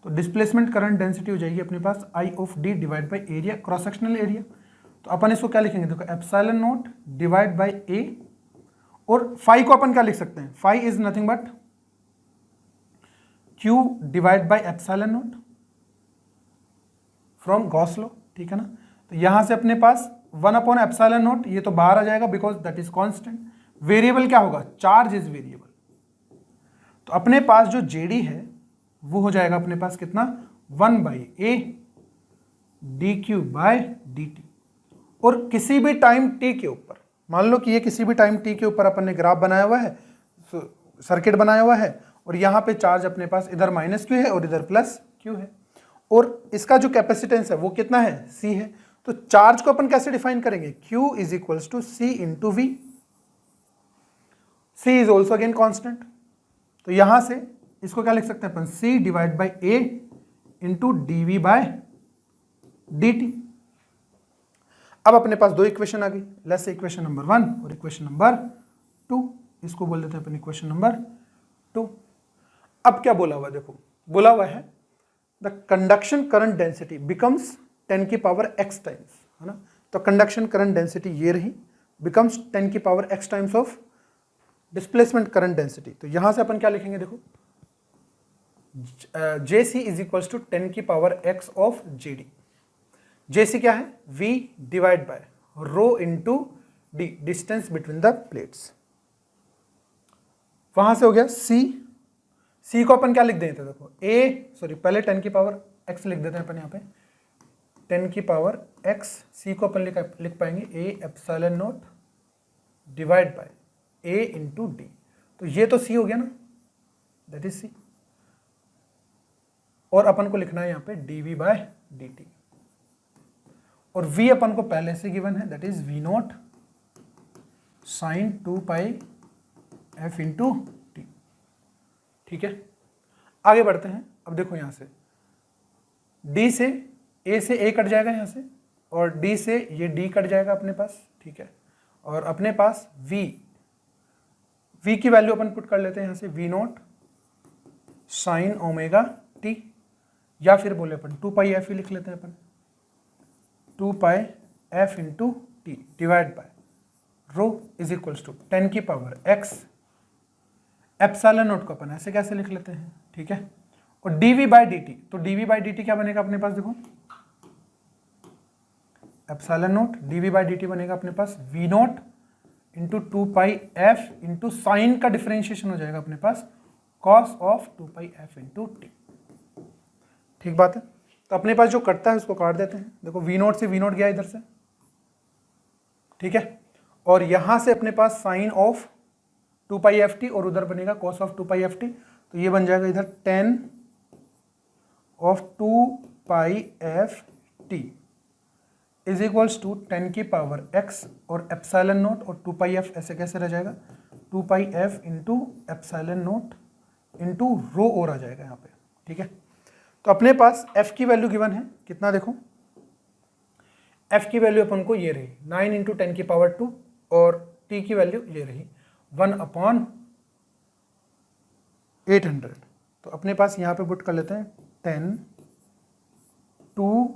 तो डिस्प्लेसमेंट करंट डेंसिटी हो जाएगी अपने पास I of D divide by area, cross sectional area. तो अपन इसको क्या लिखेंगे, देखो epsilon naught divide by A, और फाई को अपन क्या लिख सकते हैं, phi is nothing but Q divide by epsilon naught from Gauss law. ठीक है ना। तो यहां से अपने पास 1 अपॉन एप्सिलॉन नॉट, ये तो बाहर आ जाएगा because that is constant. Variable क्या होगा, चार्ज इज वेरिएबल। तो अपने पास जो JD है वो हो जाएगा अपने पास कितना, 1 by A dq by dt। और किसी भी टाइम t के ऊपर, मान लो कि ये किसी भी टाइम t के ऊपर अपन ने ग्राफ बनाया हुआ है, सर्किट बनाया हुआ है, और यहाँ पे चार्ज अपने पास इधर -q है और इधर +q है, और इसका जो कैपेसिटेंस है वो कितना है, c है। तो चार्ज को अपन कैसे डिफाइन करेंगे, q is equals to c into V. c is also again constant, तो यहां से इसको क्या लिख सकते हैं अपन, c divide by a into D by D T. अब अपने पास दो इक्वेशन आ गई, लेट्स से इक्वेशन नंबर 1 और इक्वेशन नंबर 2, इसको बोल देते हैं अपन इक्वेशन नंबर 2। अब क्या बोला हुआ है, देखो बोला हुआ है the conduction current density becomes 10 की पावर x टाइम्स, है ना। तो कंडक्शन करंट डेंसिटी ये रही, बिकम्स 10 की power x times of displacement current density. तो यहां से अपन क्या लिखेंगे, देखो JC इज इक्वल्स टू 10 की power x of JD। JC क्या है, V divide by rho into D, distance between the plates. वहां से हो गया C को अपन क्या लिख देते हैं, देखो पहले 10 की पावर x लिख देते हैं अपन यहाँ पे, 10 की पावर x, C को अपन लिख पाएंगे A epsilon naught divide by A into D. तो ये तो C हो गया ना, दैट इज C, और अपन को लिखना है यहाँ पे dV बाय dt, और V अपन को पहले से गिवन है, that is V naught sine 2 pi f into T. ठीक है, आगे बढ़ते हैं। अब देखो यहाँ से D से A से A कट जाएगा यहाँ से, और D से ये D कट जाएगा अपने पास। ठीक है, और अपने पास V की वैल्यू अपन पुट कर लेते हैं यहाँ से, V naught sine omega T, या फिर बोले अपन 2 पाई f ही लिख लेते हैं अपन, 2 pi f into T divide by rho is equals to 10 की पावर x एप्सिलॉन नॉट को अपन ऐसे कैसे लिख लेते हैं। ठीक है, और dv बाई dt, तो dv बाई dt क्या बनेगा अपने पास, देखो epsilon not dv by dt बनेगा अपने पास v not into 2 pi f into sine का डिफरेंशिएशन हो जाएगा अपने पास cos of 2 pi f into T. ठीक बात है। तो अपने पास जो कटता है उसको काट देते हैं। देखो V0 से V0 गया इधर से, ठीक है, और यहां से अपने पास sine of 2 pi F T और उधर बनेगा cos of 2 pi F T. तो ये बन जाएगा इधर 10 of 2 pi F T is equals to 10 की पावर x और एप्सिलॉन नोट, और 2 पाई एफ ऐसे कैसे रह जाएगा, 2 pi F into epsilon naught into rho और आ जाएगा यहाँ पे, ठीक है। तो अपने पास f की वैल्यू गिवन है कितना, देखो f की वैल्यू अपन को ये रही 9 इंटू 10 की पावर 2 और t की वैल्यू ये रही 1/800। तो अपने पास यहाँ पे पुट कर लेते हैं 10 2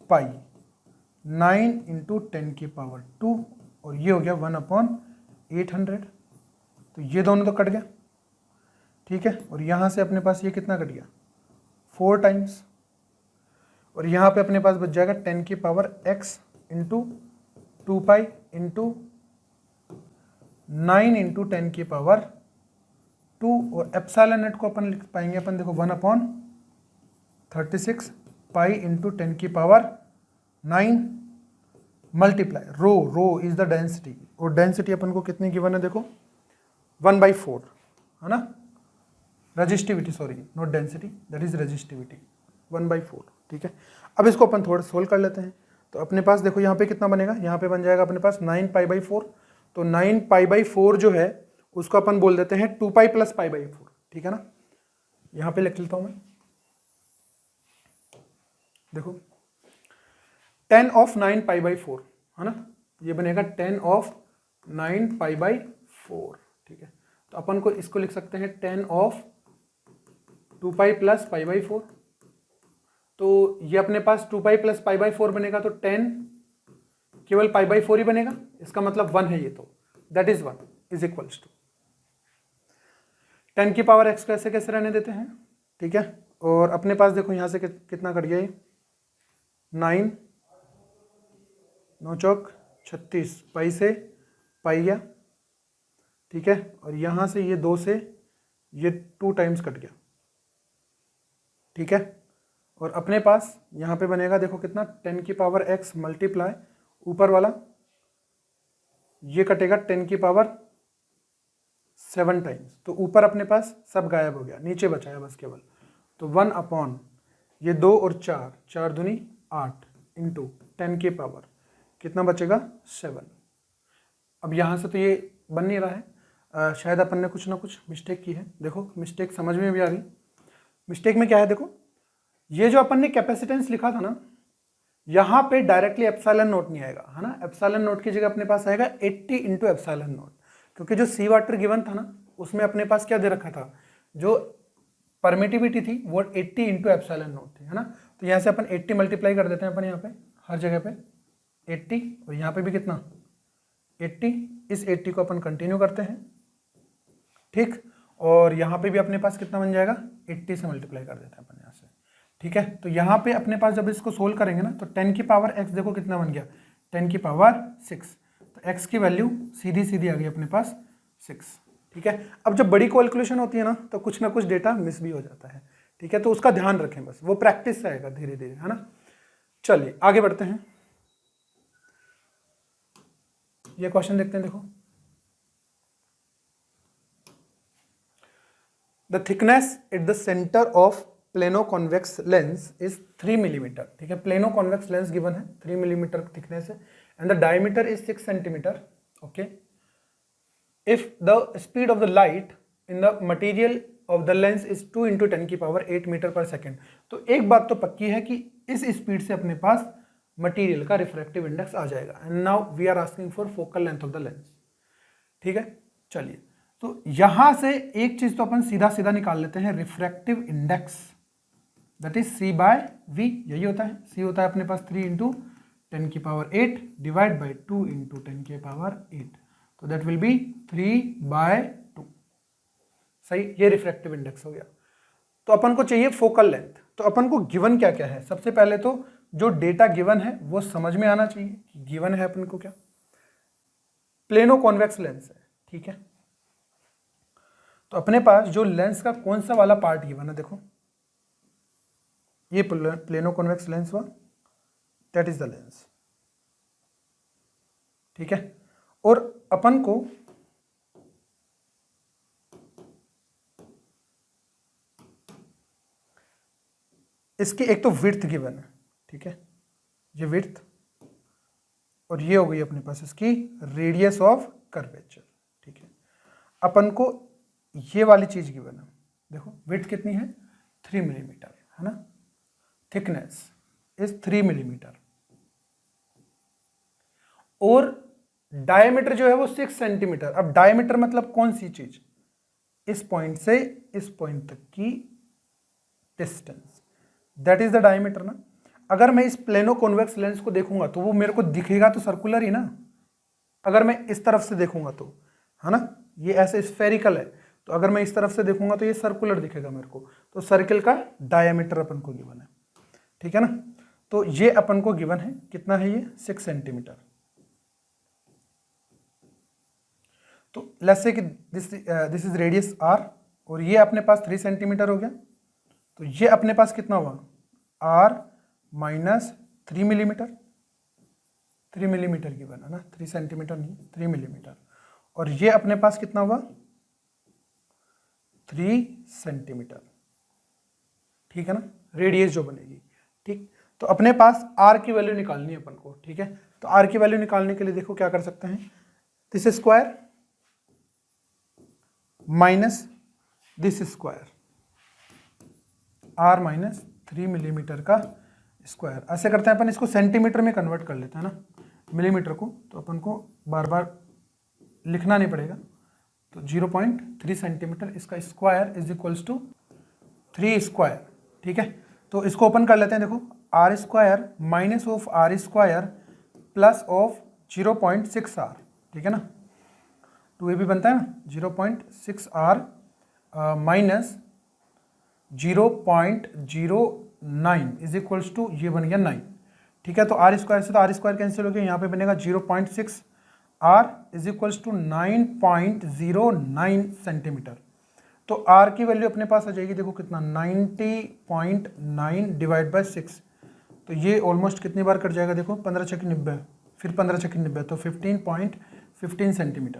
पाई 9 इंटू 10 की पावर 2 और ये हो गया 1/800। तो ये दोनों तो कट गया, ठीक है, और यहाँ से अपने पास ये कितना कट गया 4 टाइम्स, और यहाँ पे अपने पास बच जाएगा 10 की power x into 2 pi into 9 into 10 की पावर 2 और एप्सिलॉन नेट को अपन लिख पाएंगे अपन, देखो 1/36 पाई इंटू 10 की power 9 multiply rho is the density, और डेंसिटी अपन को कितनी गिवन है, देखो 1/4 है ना, resistivity, sorry not density, that is resistivity 1/4, ठीक है। अब इसको अपन थोड़ा सोल्व कर लेते हैं। तो अपने पास देखो यहाँ पे कितना बनेगा, यहाँ पे बन जाएगा अपने पास 9 तो 9 जो है उसको अपन बोल देते हैं 2 पाई प्लस π/4, ठीक है ना। यहाँ पे लिख लेता हूँ मैं, देखो 10 ऑफ 9 π/4 है ना, ये बनेगा 10 ऑफ 9 π/4, ठीक है। तो अपन को इसको लिख सकते हैं 10 ऑफ 2 पाई प्लस π/4। तो ये अपने पास 2 पाई प्लस π/4 बनेगा, तो 10 केवल π/4 ही बनेगा, इसका मतलब 1 है ये, तो that is 1 is equals to 10 की पावर x को ऐसे कैसे रहने देते हैं, ठीक है। और अपने पास देखो यहाँ से कितना कट गया ये 9 9 चौक 36 पाई से पाई गया, ठीक है, और यहाँ से ये 2 से ये 2 टाइम्स कट गया, ठीक है। और अपने पास यहाँ पे बनेगा देखो कितना 10 की पावर x मल्टीप्लाई ऊपर वाला ये कटेगा 10 की पावर 7 टाइम्स, तो ऊपर अपने पास सब गायब हो गया, नीचे बचा है बस केवल। तो 1 अपॉन ये 2 और 4 4 दूनी 8 इंटू 10 की पावर कितना बचेगा 7। अब यहाँ से तो ये बन नहीं रहा है, शायद अपन ने कुछ ना कुछ मिस्टेक की है। देखो मिस्टेक समझ में भी आ गई। मिस्टेक में क्या है, देखो ये जो अपन ने कैपेसिटेंस लिखा था ना, यहाँ पे डायरेक्टली एप्सिलॉन नोट नहीं आएगा, है ना। एप्सिलॉन नोट की जगह अपने पास आएगा 80 इंटू एप्सिलॉन नोट, क्योंकि जो सी वाटर गिवन था ना उसमें अपने पास क्या दे रखा था, जो परमिटिविटी थी वो 80 इंटू एप्सिलॉन नोट थी, है ना। तो यहाँ से अपन 80 मल्टीप्लाई कर देते हैं अपन यहाँ पे हर जगह पे 80, और यहाँ पे भी कितना 80, इस 80 को अपन कंटिन्यू करते हैं, ठीक। और यहाँ पे भी अपने पास कितना बन जाएगा 80 से मल्टीप्लाई कर देते हैं अपन यहाँ से, ठीक है। तो यहाँ पे अपने पास जब इसको सोल्व करेंगे ना तो 10 की पावर x देखो कितना बन गया 10 की पावर 6, तो x की वैल्यू सीधी सीधी आ गई अपने पास 6, ठीक है। अब जब बड़ी कैलकुलेशन होती है ना तो कुछ ना कुछ डेटा मिस भी हो जाता है, ठीक है, तो उसका ध्यान रखें, बस वो प्रैक्टिस से आएगा धीरे धीरे, है ना। चलिए आगे बढ़ते हैं, ये क्वेश्चन देखते हैं। देखो the thickness at the centre of plano convex lens is 3 millimetre, ठीक है। प्लेनो कॉन्वेक्स लेंस गिवन है 3 मिलीमीटर थिकनेस है and the diameter is 6 centimetre, okay. If the speed of the light in the material of the lens is 2 into 10 की power 8 metre per second, तो एक बात तो पक्की है कि इस स्पीड से अपने पास मटेरियल का रिफ्रैक्टिव इंडेक्स आ जाएगा। And now we are asking for focal length of the lens, ठीक है। चलिए तो यहां से एक चीज तो अपन सीधा सीधा निकाल लेते हैं, refractive index that is c/v, यही होता है। c होता है अपने पास 3 इंटू 10 की पावर 8 डिवाइड बाई 2 इंटू 10 की पावर 8, तो दैट विल बी 3/2, सही। ये रिफ्रैक्टिव इंडेक्स हो गया। तो अपन को चाहिए फोकल लेंथ, तो अपन को गिवन क्या क्या है। सबसे पहले तो जो डेटा गिवन है वो समझ में आना चाहिए कि गिवन है अपन को क्या, प्लेनो कॉन्वेक्स लेंस है, ठीक है। तो अपने पास जो लेंस का कौन सा वाला पार्ट गिवन है, देखो ये प्लेनो कॉन्वेक्स लेंस हुआ, दैट इज द लेंस, ठीक है। और अपन को इसकी एक तो विड्थ गिवन है, ठीक है, ये विड्थ, और ये हो गई अपने पास इसकी रेडियस ऑफ कर्वेचर, ठीक है। अपन को ये वाली चीज गिवन है, देखो विड्थ कितनी है 3 मिलीमीटर, है ना, थिकनेस इज 3 मिलीमीटर, और डायमीटर जो है वो 6 सेंटीमीटर। अब डायमीटर मतलब कौन सी चीज, इस पॉइंट से इस पॉइंट तक की distance, that is the diameter ना। अगर मैं इस प्लेनो कॉन्वेक्स लेंस को देखूंगा तो वो मेरे को दिखेगा तो सर्कुलर ही ना, अगर मैं इस तरफ से देखूंगा तो, है ना, ये ऐसे स्फेरिकल है, तो अगर मैं इस तरफ से देखूंगा तो ये सर्कुलर दिखेगा मेरे को। तो सर्कल का डायमीटर अपन को गिवन है, ठीक है ना। तो ये अपन को गिवन है, कितना है ये 6 सेंटीमीटर। तो लेट्स से कि दिस इज रेडियस आर, और ये अपने पास 3 सेंटीमीटर हो गया, तो ये अपने पास कितना हुआ R minus 3 millimetre, 3 millimetre given है ना, 3 सेंटीमीटर नहीं 3 मिलीमीटर, और ये अपने पास कितना हुआ 3 सेंटीमीटर, ठीक है ना, रेडियस जो बनेगी, ठीक। तो अपने पास आर की वैल्यू निकालनी है अपन को, ठीक है। तो आर की वैल्यू निकालने के लिए देखो क्या कर सकते हैं, this square minus this square, R minus 3 millimetre का स्क्वायर, ऐसे करते हैं अपन, इसको सेंटीमीटर में कन्वर्ट कर लेते हैं ना, मिलीमीटर को, तो अपन को बार बार लिखना नहीं पड़ेगा। तो 0.3 सेंटीमीटर, इसका square is equals to 3 square, ठीक है। तो इसको ओपन कर लेते हैं, देखो R square minus of R square plus of 0.6 R, ठीक है ना, तो ये भी बनता है ना 0.6 R minus 0.09 is equals to, ये बन गया 9, ठीक है। तो आर स्क्वायर से तो आर स्क्वायर कैंसिल हो गया, यहाँ पे बनेगा 0.6 R is equals to 9.09 centimetre. तो आर की वैल्यू अपने पास आ जाएगी, देखो कितना 90.9 डिवाइड बाय 6, तो ये ऑलमोस्ट कितनी बार कट जाएगा, देखो 15 छक्के 90, फिर 15 छक्के 90, तो 15.15 सेंटीमीटर।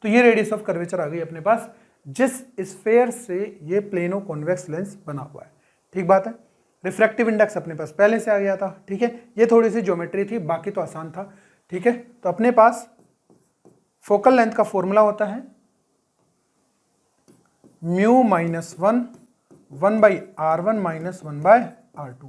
तो ये रेडियस ऑफ कर्वेचर आ गई अपने पास, जिस स्फेयर से ये प्लेनो कॉन्वेक्स लेंस बना हुआ है, ठीक बात है। रिफ्रैक्टिव इंडेक्स अपने पास पहले से आ गया था, ठीक है, ये थोड़ी सी ज्योमेट्री थी, बाकी तो आसान था, ठीक है। तो अपने पास फोकल लेंथ का फॉर्मूला होता है mu minus 1 by R1 minus 1 by R2।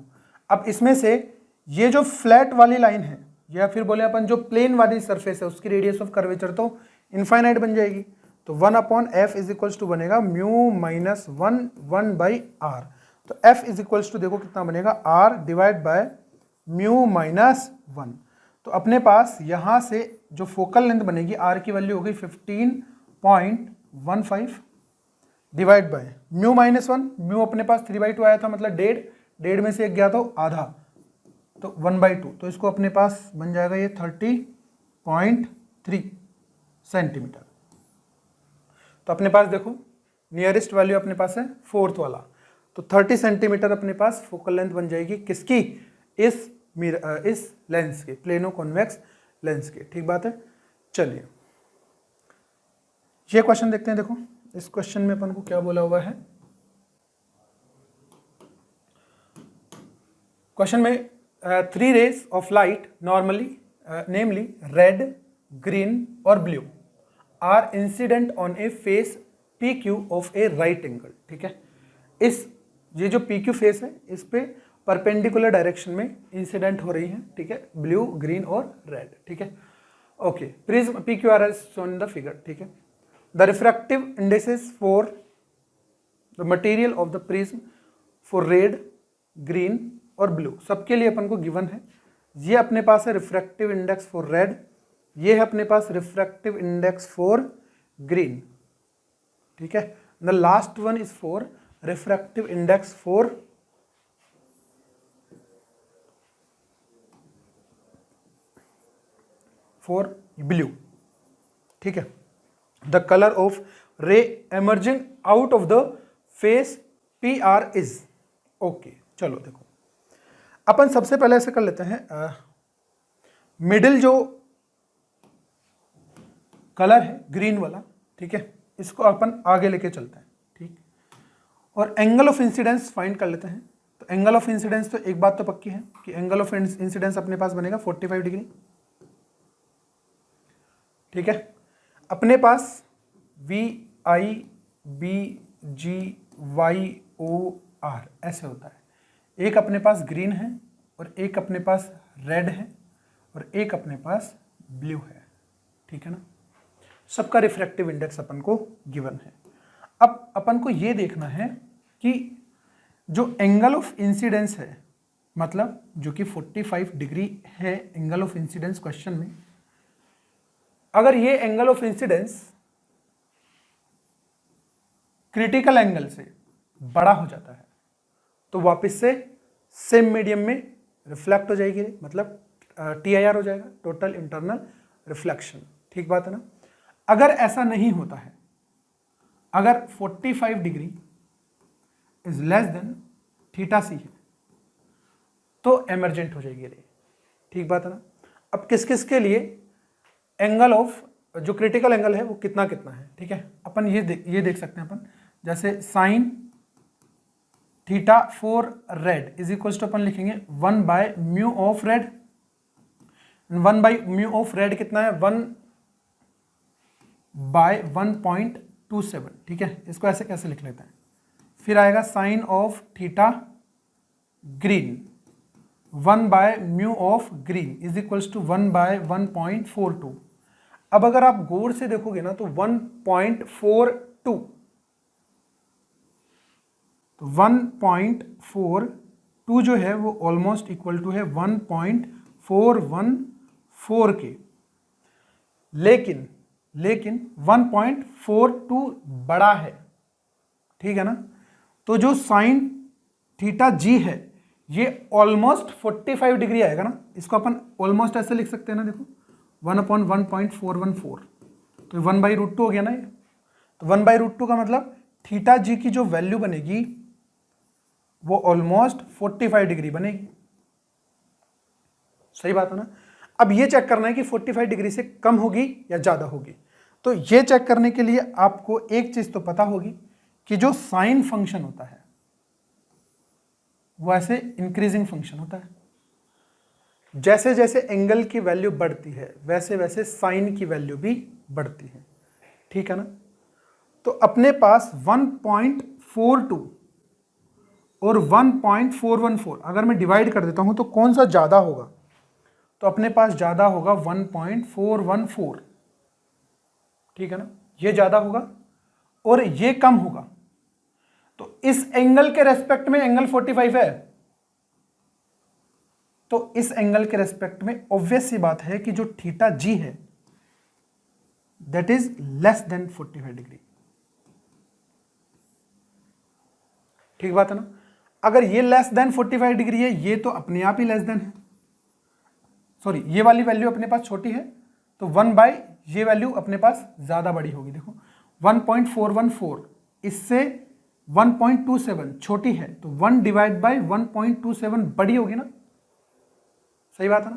अब इसमें से ये जो फ्लैट वाली लाइन है, या फिर बोले अपन जो प्लेन वाली सरफेस है, उसकी रेडियस ऑफ कर्वेचर तो इनफाइनाइट बन जाएगी, तो 1/f इज इक्वल्स टू बनेगा म्यू माइनस 1 बाई आर। तो f इज इक्वल्स टू देखो कितना बनेगा r divide by mu minus 1। तो अपने पास यहाँ से जो फोकल लेंथ बनेगी, r की वैल्यू होगी 15.15 divide by mu minus 1, mu अपने पास 3/2 आया था, मतलब 1.5 में से एक गया तो आधा, तो 1/2, तो इसको अपने पास बन जाएगा ये 30.3 सेंटीमीटर। तो अपने पास देखो नियरेस्ट वैल्यू अपने पास है 4th वाला, तो 30 सेंटीमीटर अपने पास फोकल लेंथ बन जाएगी, किसकी, इस लेंस के, प्लेनो कॉन्वेक्स लेंस के, ठीक बात है। चलिए ये क्वेश्चन देखते हैं, देखो इस क्वेश्चन में अपन को क्या बोला हुआ है। क्वेश्चन में 3 rays of light normally namely red, green और blue are incident on a face PQ of a right angle, ठीक है। ये जो PQ फेस है, इस पे परपेंडिकुलर डायरेक्शन में इंसिडेंट हो रही है, ठीक है, ब्लू, ग्रीन और रेड, ठीक है। Okay, prism PQR as shown in the figure, ठीक है। The refractive indexes for the material of the prism for red, green और ब्लू, सबके लिए अपन को गिवन है। ये अपने पास है रिफ्रैक्टिव इंडेक्स फॉर रेड, ये है अपने पास रिफ्रैक्टिव इंडेक्स फॉर ग्रीन, ठीक है। The last one is for refractive index for blue, ठीक है। द कलर ऑफ रे emerging out of the face PR is, okay. चलो देखो अपन सबसे पहले ऐसे कर लेते हैं, मिडिल जो कलर है ग्रीन वाला, ठीक है, इसको अपन आगे लेके चलते हैं, ठीक, और एंगल ऑफ इंसिडेंस फाइंड कर लेते हैं। तो एंगल ऑफ इंसिडेंस, तो एक बात तो पक्की है कि एंगल ऑफ इंसिडेंस अपने पास बनेगा 45 डिग्री, ठीक है। अपने पास V I B G Y O R ऐसे होता है, एक अपने पास ग्रीन है और एक अपने पास रेड है और एक अपने पास ब्लू है, ठीक है ना। सबका रिफ्रैक्टिव इंडेक्स अपन को गिवन है। अब अपन को ये देखना है कि जो एंगल ऑफ इंसिडेंस है, मतलब जो कि 45 डिग्री है एंगल ऑफ इंसिडेंस क्वेश्चन में, अगर ये angle of incidence critical angle से बड़ा हो जाता है तो वापस से सेम मीडियम में रिफ्लेक्ट हो जाएगी, मतलब TIR हो जाएगा, टोटल इंटरनल रिफ्लेक्शन, ठीक बात है ना। अगर ऐसा नहीं होता है, अगर 45 degree is less than theta C है तो एमर्जेंट हो जाएगी रे, ठीक बात है ना। अब किस किस के लिए एंगल ऑफ जो क्रिटिकल एंगल है वो कितना कितना है, ठीक है। अपन ये देख सकते हैं अपन, जैसे sine theta for red is equal to अपन लिखेंगे 1 by mu of red, 1 by mu of red कितना है 1 बाय 1.27, ठीक है। इसको ऐसे कैसे लिख लेते हैं, फिर आएगा sine of theta green 1 by mu of green is equals to 1 by 1.42। अब अगर आप गौर से देखोगे ना तो 1.42, तो 1.42 जो है वो ऑलमोस्ट इक्वल टू है 1.414 के, लेकिन 1.42 बड़ा है, ठीक है ना। तो जो साइन थीटा जी है ये ऑलमोस्ट 45 डिग्री आएगा ना, इसको अपन ऑलमोस्ट ऐसे लिख सकते हैं ना, देखो 1/1.414, तो 1/√2 हो गया ना ये। तो 1/√2 का मतलब थीटा जी की जो वैल्यू बनेगी वो ऑलमोस्ट 45 डिग्री बनेगी, सही बात है ना। अब ये चेक करना है कि 45 डिग्री से कम होगी या ज़्यादा होगी। तो ये चेक करने के लिए आपको एक चीज़ तो पता होगी कि जो साइन फंक्शन होता है वो ऐसे इंक्रीजिंग फंक्शन होता है, जैसे जैसे एंगल की वैल्यू बढ़ती है वैसे वैसे साइन की वैल्यू भी बढ़ती है, ठीक है ना। तो अपने पास 1.42 और 1.414 अगर मैं डिवाइड कर देता हूं तो कौन सा ज़्यादा होगा, तो अपने पास ज़्यादा होगा 1.414, ठीक है ना, ये ज़्यादा होगा और ये कम होगा। तो इस एंगल के रेस्पेक्ट में एंगल 45 है, तो इस एंगल के रेस्पेक्ट में ऑब्वियस सी बात है कि जो थीटा जी है that is less than 45 degree, ठीक बात है ना। अगर ये लेस देन 45 डिग्री है, ये तो अपने आप ही लेस देन है, सॉरी ये वाली वैल्यू अपने पास छोटी है तो 1 बाय ये वैल्यू अपने पास ज्यादा बड़ी होगी। देखो 1.414 इससे 1.27 छोटी है तो 1 डिवाइड बाय 1.27 बड़ी होगी ना, सही बात है ना।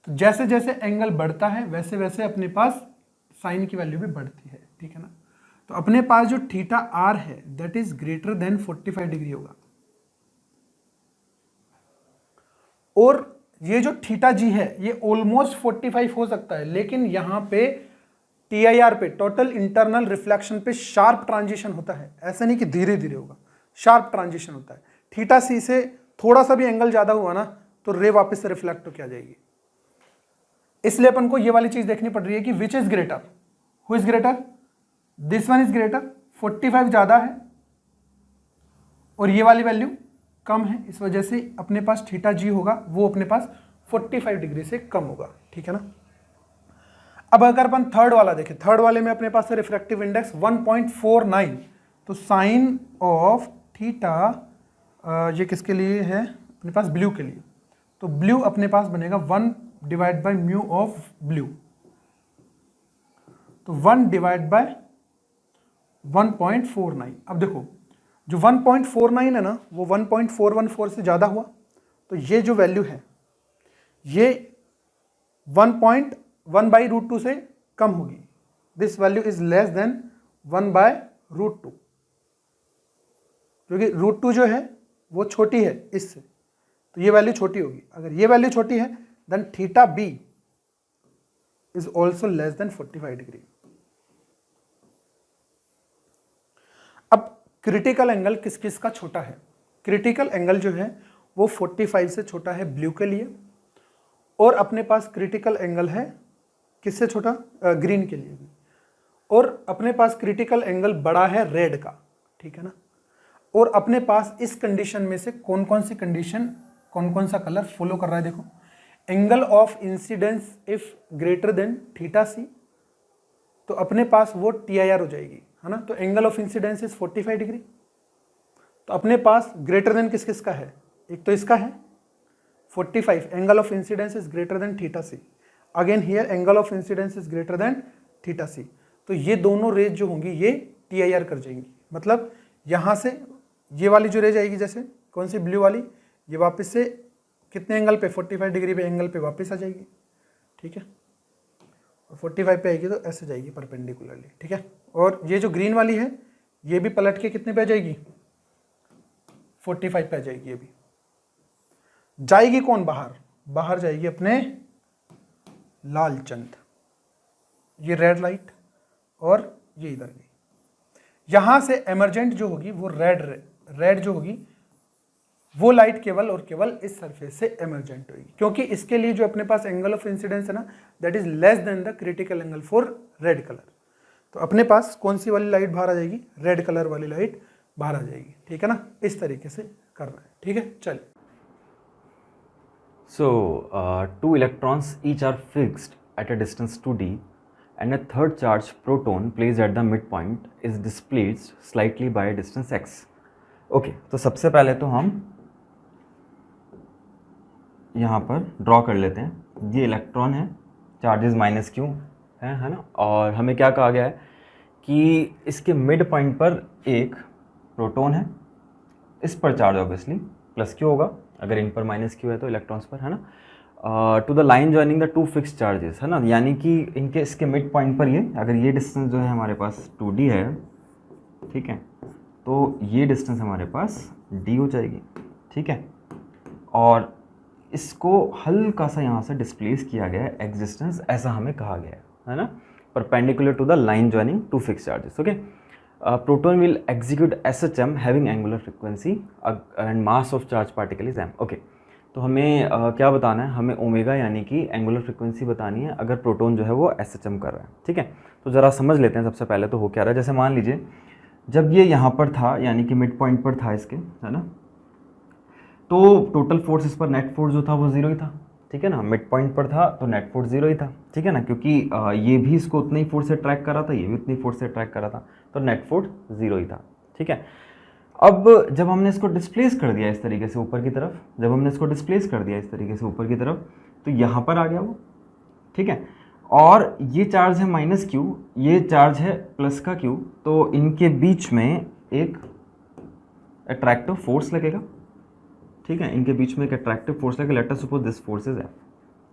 तो जैसे जैसे एंगल बढ़ता है वैसे वैसे अपने पास साइन की वैल्यू भी बढ़ती है, ठीक है ना। तो अपने पास जो थीटा आर है that is greater then 45 degree होगा, और ये जो थीटा जी है ये ऑलमोस्ट 45 हो सकता है, लेकिन यहां पे TIR पे टोटल इंटरनल रिफ्लेक्शन पे शार्प ट्रांजिशन होता है, ऐसा नहीं कि धीरे धीरे होगा, शार्प ट्रांजिशन होता है। थीटा सी से थोड़ा सा भी एंगल ज्यादा हुआ ना तो रे वापस से रिफ्लेक्ट होकर आ जाएगी। इसलिए अपन को ये वाली चीज देखनी पड़ रही है कि which is greater, who is greater, this one is greater, 45 ज्यादा है और ये वाली वैल्यू कम है, इस वजह से अपने पास थीटा जी होगा वो अपने पास 45 डिग्री से कम होगा, ठीक है ना। अब अगर अपन थर्ड वाला देखें, थर्ड वाले में अपने पास है रिफ्रैक्टिव इंडेक्स 1.49, तो साइन ऑफ थीटा ये किसके लिए है अपने पास, ब्लू के लिए, तो ब्लू अपने पास बनेगा 1 divide by mu of blue, तो 1 डिवाइड बाय 1.49। अब देखो जो 1.49 है ना वो 1.414 से ज़्यादा हुआ, तो ये जो वैल्यू है ये 1.1/√2 से कम होगी। This value is less then 1/√2, क्योंकि √2 जो है वो छोटी है इससे, तो ये वैल्यू छोटी होगी। अगर ये वैल्यू छोटी है then theta B is also less than 45 degree. अब क्रिटिकल एंगल किस किस का छोटा है? क्रिटिकल एंगल जो है वो 45 से छोटा है ब्लू के लिए, और अपने पास क्रिटिकल एंगल है किससे छोटा? ग्रीन के लिए भी। और अपने पास क्रिटिकल एंगल बड़ा है रेड का, ठीक है ना। और अपने पास इस कंडीशन में से कौन कौन सी कंडीशन, कौन कौन सा कलर फॉलो कर रहा है? देखो, angle of incidence if greater than theta C, तो अपने पास वो TIR हो जाएगी, है ना। तो angle of incidence is 45 degree. तो अपने पास ग्रेटर देन किस किस का है? एक तो इसका है 45, angle of incidence is greater than theta C. Again here angle of incidence is greater than theta C. तो ये दोनों रेज जो होंगी ये TIR कर जाएंगी। मतलब यहाँ से ये वाली जो रेज आएगी, जैसे कौन सी? ब्लू वाली, ये वापस से कितने एंगल पे? 45 डिग्री पे एंगल पे वापस आ जाएगी, ठीक है। और 45 पे आएगी तो ऐसे जाएगी परपेंडिकुलरली, ठीक है। और ये जो ग्रीन वाली है ये भी पलट के कितने पे आ जाएगी? 45 पे आ जाएगी। ये भी जाएगी कौन बाहर? बाहर जाएगी अपने लाल चंद, ये रेड लाइट, और ये इधर गई। यहां से एमर्जेंट जो होगी वो रेड जो होगी वो लाइट केवल और केवल इस सरफेस से एमर्जेंट होगी, क्योंकि इसके लिए जो अपने पास एंगल ऑफ इंसिडेंस है ना, that is less then the critical angle for red colour. तो अपने पास कौन सी वाली लाइट बाहर आ जाएगी? रेड कलर वाली लाइट बाहर आ जाएगी, ठीक है ना। इस तरीके से करना है, ठीक है। चलिए, So, two electrons each are fixed at a distance 2d, and a third charge proton placed at the midpoint is displaced slightly by a distance x. Okay, तो सबसे पहले तो हम यहाँ पर ड्रॉ कर लेते हैं। ये इलेक्ट्रॉन है, चार्जेस -q है ना। और हमें क्या कहा गया है कि इसके मिड पॉइंट पर एक प्रोटॉन है, इस पर चार्ज ऑब्वियसली +q होगा अगर इन पर -q है तो इलेक्ट्रॉन्स पर, है ना। To the line joining the two fixed charges, है ना, यानी कि इनके इसके मिड पॉइंट पर ये, अगर ये डिस्टेंस जो है हमारे पास 2d है, ठीक है, तो ये डिस्टेंस हमारे पास d हो जाएगी, ठीक है। और इसको हल्का सा यहाँ से डिस्प्लेस किया गया है x डिस्टेंस, ऐसा हमें कहा गया है ना, perpendicular to the line joining two fixed charges. Okay, proton will execute SHM having angular frequency and mass of charged particle is m. Okay, तो हमें क्या बताना है? हमें ओमेगा यानी कि एंगुलर फ्रिक्वेंसी बतानी है अगर प्रोटॉन जो है वो SHM कर रहा है, ठीक है। तो ज़रा समझ लेते हैं सबसे पहले तो हो क्या रहा है। जैसे मान लीजिए जब ये यहाँ पर था, यानी कि मिड पॉइंट पर था इसके, है ना, तो टोटल फोर्स इस पर, नेट फोर्स जो था वो 0 ही था, ठीक है ना। मिड पॉइंट पर था तो नेट फोर्स 0 ही था, ठीक है ना, क्योंकि ये भी इसको उतनी ही फोर्स से ट्रैक कर रहा था, ये भी उतनी फोर्स से ट्रैक कर रहा था, तो नेट फोर्स 0 ही था, ठीक है। अब जब हमने इसको डिस्प्लेस कर दिया इस तरीके से ऊपर की तरफ, जब हमने इसको डिस्प्लेस कर दिया इस तरीके से ऊपर की तरफ, तो यहाँ पर आ गया वो, ठीक है। और ये चार्ज है -q, ये चार्ज है +q, तो इनके बीच में एक अट्रैक्टिव फोर्स लगेगा, ठीक है। इनके बीच में एक अट्रैक्टिव फोर्स लगेगा। Late us suppose this force is F,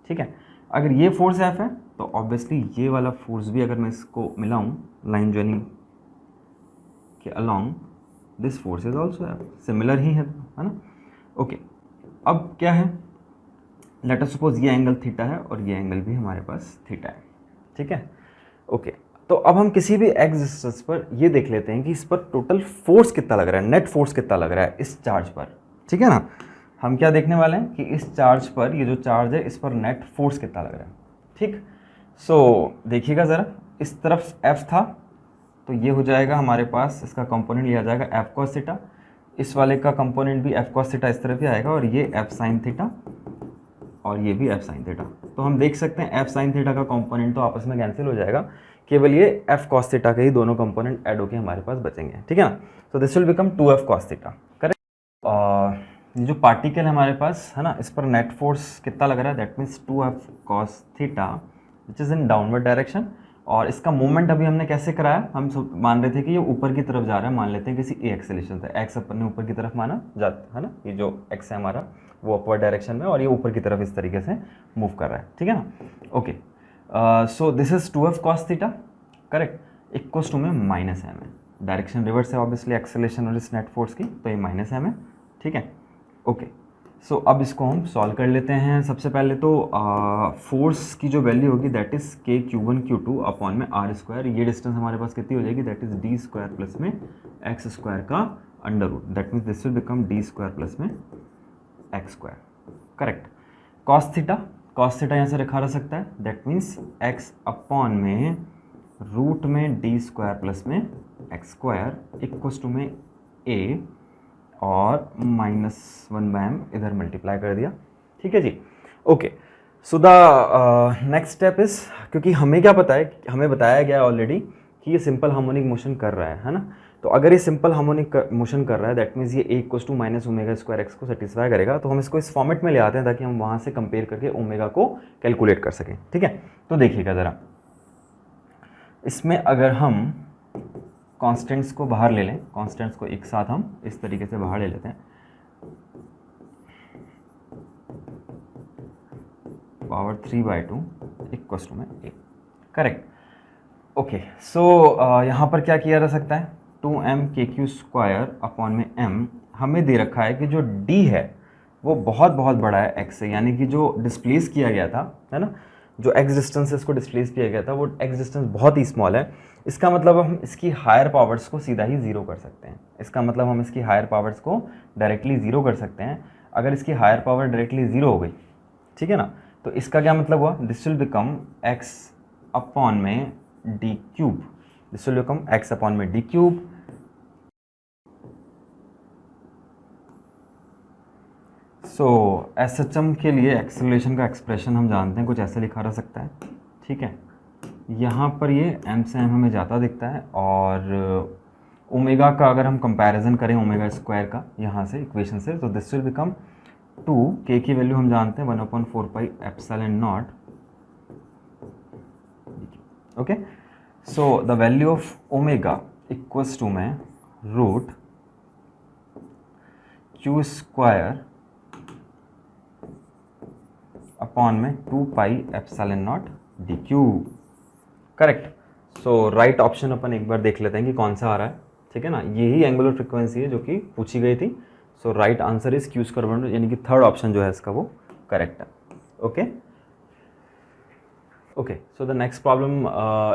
ठीक है। अगर ये फोर्स F है तो ऑब्वियसली ये वाला फोर्स भी, अगर मैं इसको मिलाऊं लाइन ज्वाइनिंग के along, this force is also F, similar ही है ना। ओके, अब क्या है, लेट अस सपोज ये एंगल थीटा है और ये एंगल भी हमारे पास थीटा है, ठीक है। ओके, तो अब हम किसी भी x डिस्टेंस पर ये देख लेते हैं कि इस पर टोटल फोर्स कितना लग रहा है, नेट फोर्स कितना लग रहा है इस चार्ज पर, ठीक है ना। हम क्या देखने वाले हैं कि इस चार्ज पर, ये जो चार्ज है इस पर नेट फोर्स कितना लग रहा है, ठीक। सो देखिएगा ज़रा, इस तरफ F था तो ये हो जाएगा हमारे पास, इसका कंपोनेंट लिया जाएगा F cos थीटा, इस वाले का कंपोनेंट भी F cos थीटा इस तरफ ही आएगा, और ये F sin थीटा और ये भी F sin थीटा। तो हम देख सकते हैं F sin थीटा का कंपोनेंट तो आपस में कैंसिल हो जाएगा, केवल ये F cos थीटा के ही दोनों कंपोनेंट ऐड होके हमारे पास बचेंगे, ठीक है ना। तो this will become 2F cos theta, correct. ये जो पार्टिकल है हमारे पास, है ना, इस पर नेट फोर्स कितना लग रहा है, that means 2F cos theta which is in downward direction, और इसका मूवमेंट अभी हमने कैसे कराया, हम मान रहे थे कि ये ऊपर की तरफ जा रहा है, मान लेते हैं किसी ए एक्सेलेरेशन से, एक्स अपन ने ऊपर की तरफ माना जाता है ना, ये जो एक्स है हमारा वो अपवर्ड डायरेक्शन में और ये ऊपर की तरफ इस तरीके से मूव कर रहा है, ठीक है ना। Okay, so this is 2f cos theta, correct, equals to में माइनस एम है, डायरेक्शन रिवर्स है ऑब्वियसली एक्सेलेरेशन और इस नेट फोर्स की, तो ये माइनस एम है, ठीक है। ओके, सो अब इसको हम सॉल्व कर लेते हैं। सबसे पहले तो फोर्स की जो वैल्यू होगी दैट इज़ के Q1 Q2 अपॉन में आर स्क्वायर, ये डिस्टेंस हमारे पास कितनी हो जाएगी, that is D square plus में एक्स स्क्वायर का under root, that means this will become D square plus में x square, correct. Cos theta यहाँ से रखा रह सकता है, दैट मीन्स एक्स अपॉन में रूट में डी स्क्वायर प्लस में एक्स स्क्वायर इक्वल्स टू में ए और -1/m इधर मल्टीप्लाई कर दिया, ठीक है जी। Okay, so the next step is, क्योंकि हमें क्या पता है, हमें बताया गया ऑलरेडी कि ये सिंपल हार्मोनिक मोशन कर रहा है ना, तो अगर ये सिंपल हार्मोनिक मोशन कर रहा है दैट मीन्स ये a equals to minus omega square x को सेटिस्फाई करेगा, तो हम इसको इस फॉर्मेट में ले आते हैं ताकि हम वहाँ से कंपेयर करके ओमेगा को कैलकुलेट कर सकें, ठीक है। तो देखिएगा ज़रा, इसमें अगर हम कॉन्स्टेंट्स को बाहर ले लें, कॉन्स्टेंट्स को एक साथ हम इस तरीके से बाहर ले लेते हैं, पावर 3/2 इक्वल्स टू में a, करेक्ट। ओके, सो यहाँ पर क्या किया जा सकता है, 2m KQ स्क्वायर अपॉन में m, हमें दे रखा है कि जो d है वो बहुत बहुत बड़ा है x से, यानी कि जो डिस्प्लेस किया गया था, है ना, जो x डिस्टेंस इसको डिस्प्लेस किया गया था वो x डिस्टेंस बहुत ही स्मॉल है। इसका मतलब हम इसकी हायर पावर्स को सीधा ही ज़ीरो कर सकते हैं, इसका मतलब हम इसकी हायर पावर्स को डायरेक्टली ज़ीरो कर सकते हैं। अगर इसकी हायर पावर डायरेक्टली ज़ीरो हो गई, ठीक है ना, तो इसका क्या मतलब हुआ, this will become x upon में D cube, this will become x upon में डी क्यूब। सो SHM के लिए एक्सेलरेशन का एक्सप्रेशन हम जानते हैं, कुछ ऐसे लिखा रह सकता है, ठीक है। यहाँ पर ये m से m हमें जाता दिखता है, और ओमेगा का अगर हम कंपैरिजन करें ओमेगा स्क्वायर का यहाँ से इक्वेशन से, तो दिस विल बिकम 2, k की वैल्यू हम जानते हैं 1/4πε0, okay. So the value of omega equals to में रूट q स्क्वायर अपॉन में 2πε0 D cube, correct. So right option अपन एक बार देख लेते हैं कि कौन सा आ रहा है, ठीक है ना, यही एंगुलर फ्रीक्वेंसी है जो कि पूछी गई थी। So right answer is Q square, यानी कि थर्ड ऑप्शन जो है इसका वो करेक्ट है, okay. Okay, so the next problem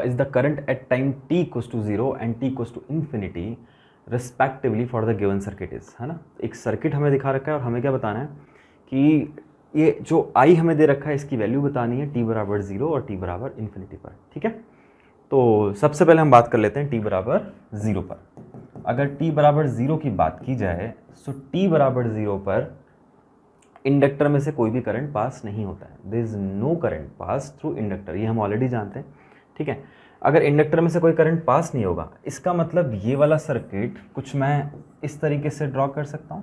is the current at time t equals to 0 and t equals to infinity respectively for the given circuit is, है ना। एक सर्किट हमें दिखा रखा है और हमें क्या बताना है कि ये जो I हमें दे रखा है इसकी वैल्यू बतानी है t बराबर 0 और t बराबर इन्फिनिटी पर, ठीक है। तो सबसे पहले हम बात कर लेते हैं t बराबर 0 पर। अगर t बराबर 0 की बात की जाए, सो t बराबर 0 पर इंडक्टर में से कोई भी करंट पास नहीं होता है, there is no current pass through inductor, ये हम ऑलरेडी जानते हैं, ठीक है। अगर इंडक्टर में से कोई करंट पास नहीं होगा, इसका मतलब ये वाला सर्किट कुछ मैं इस तरीके से ड्रॉ कर सकता हूँ,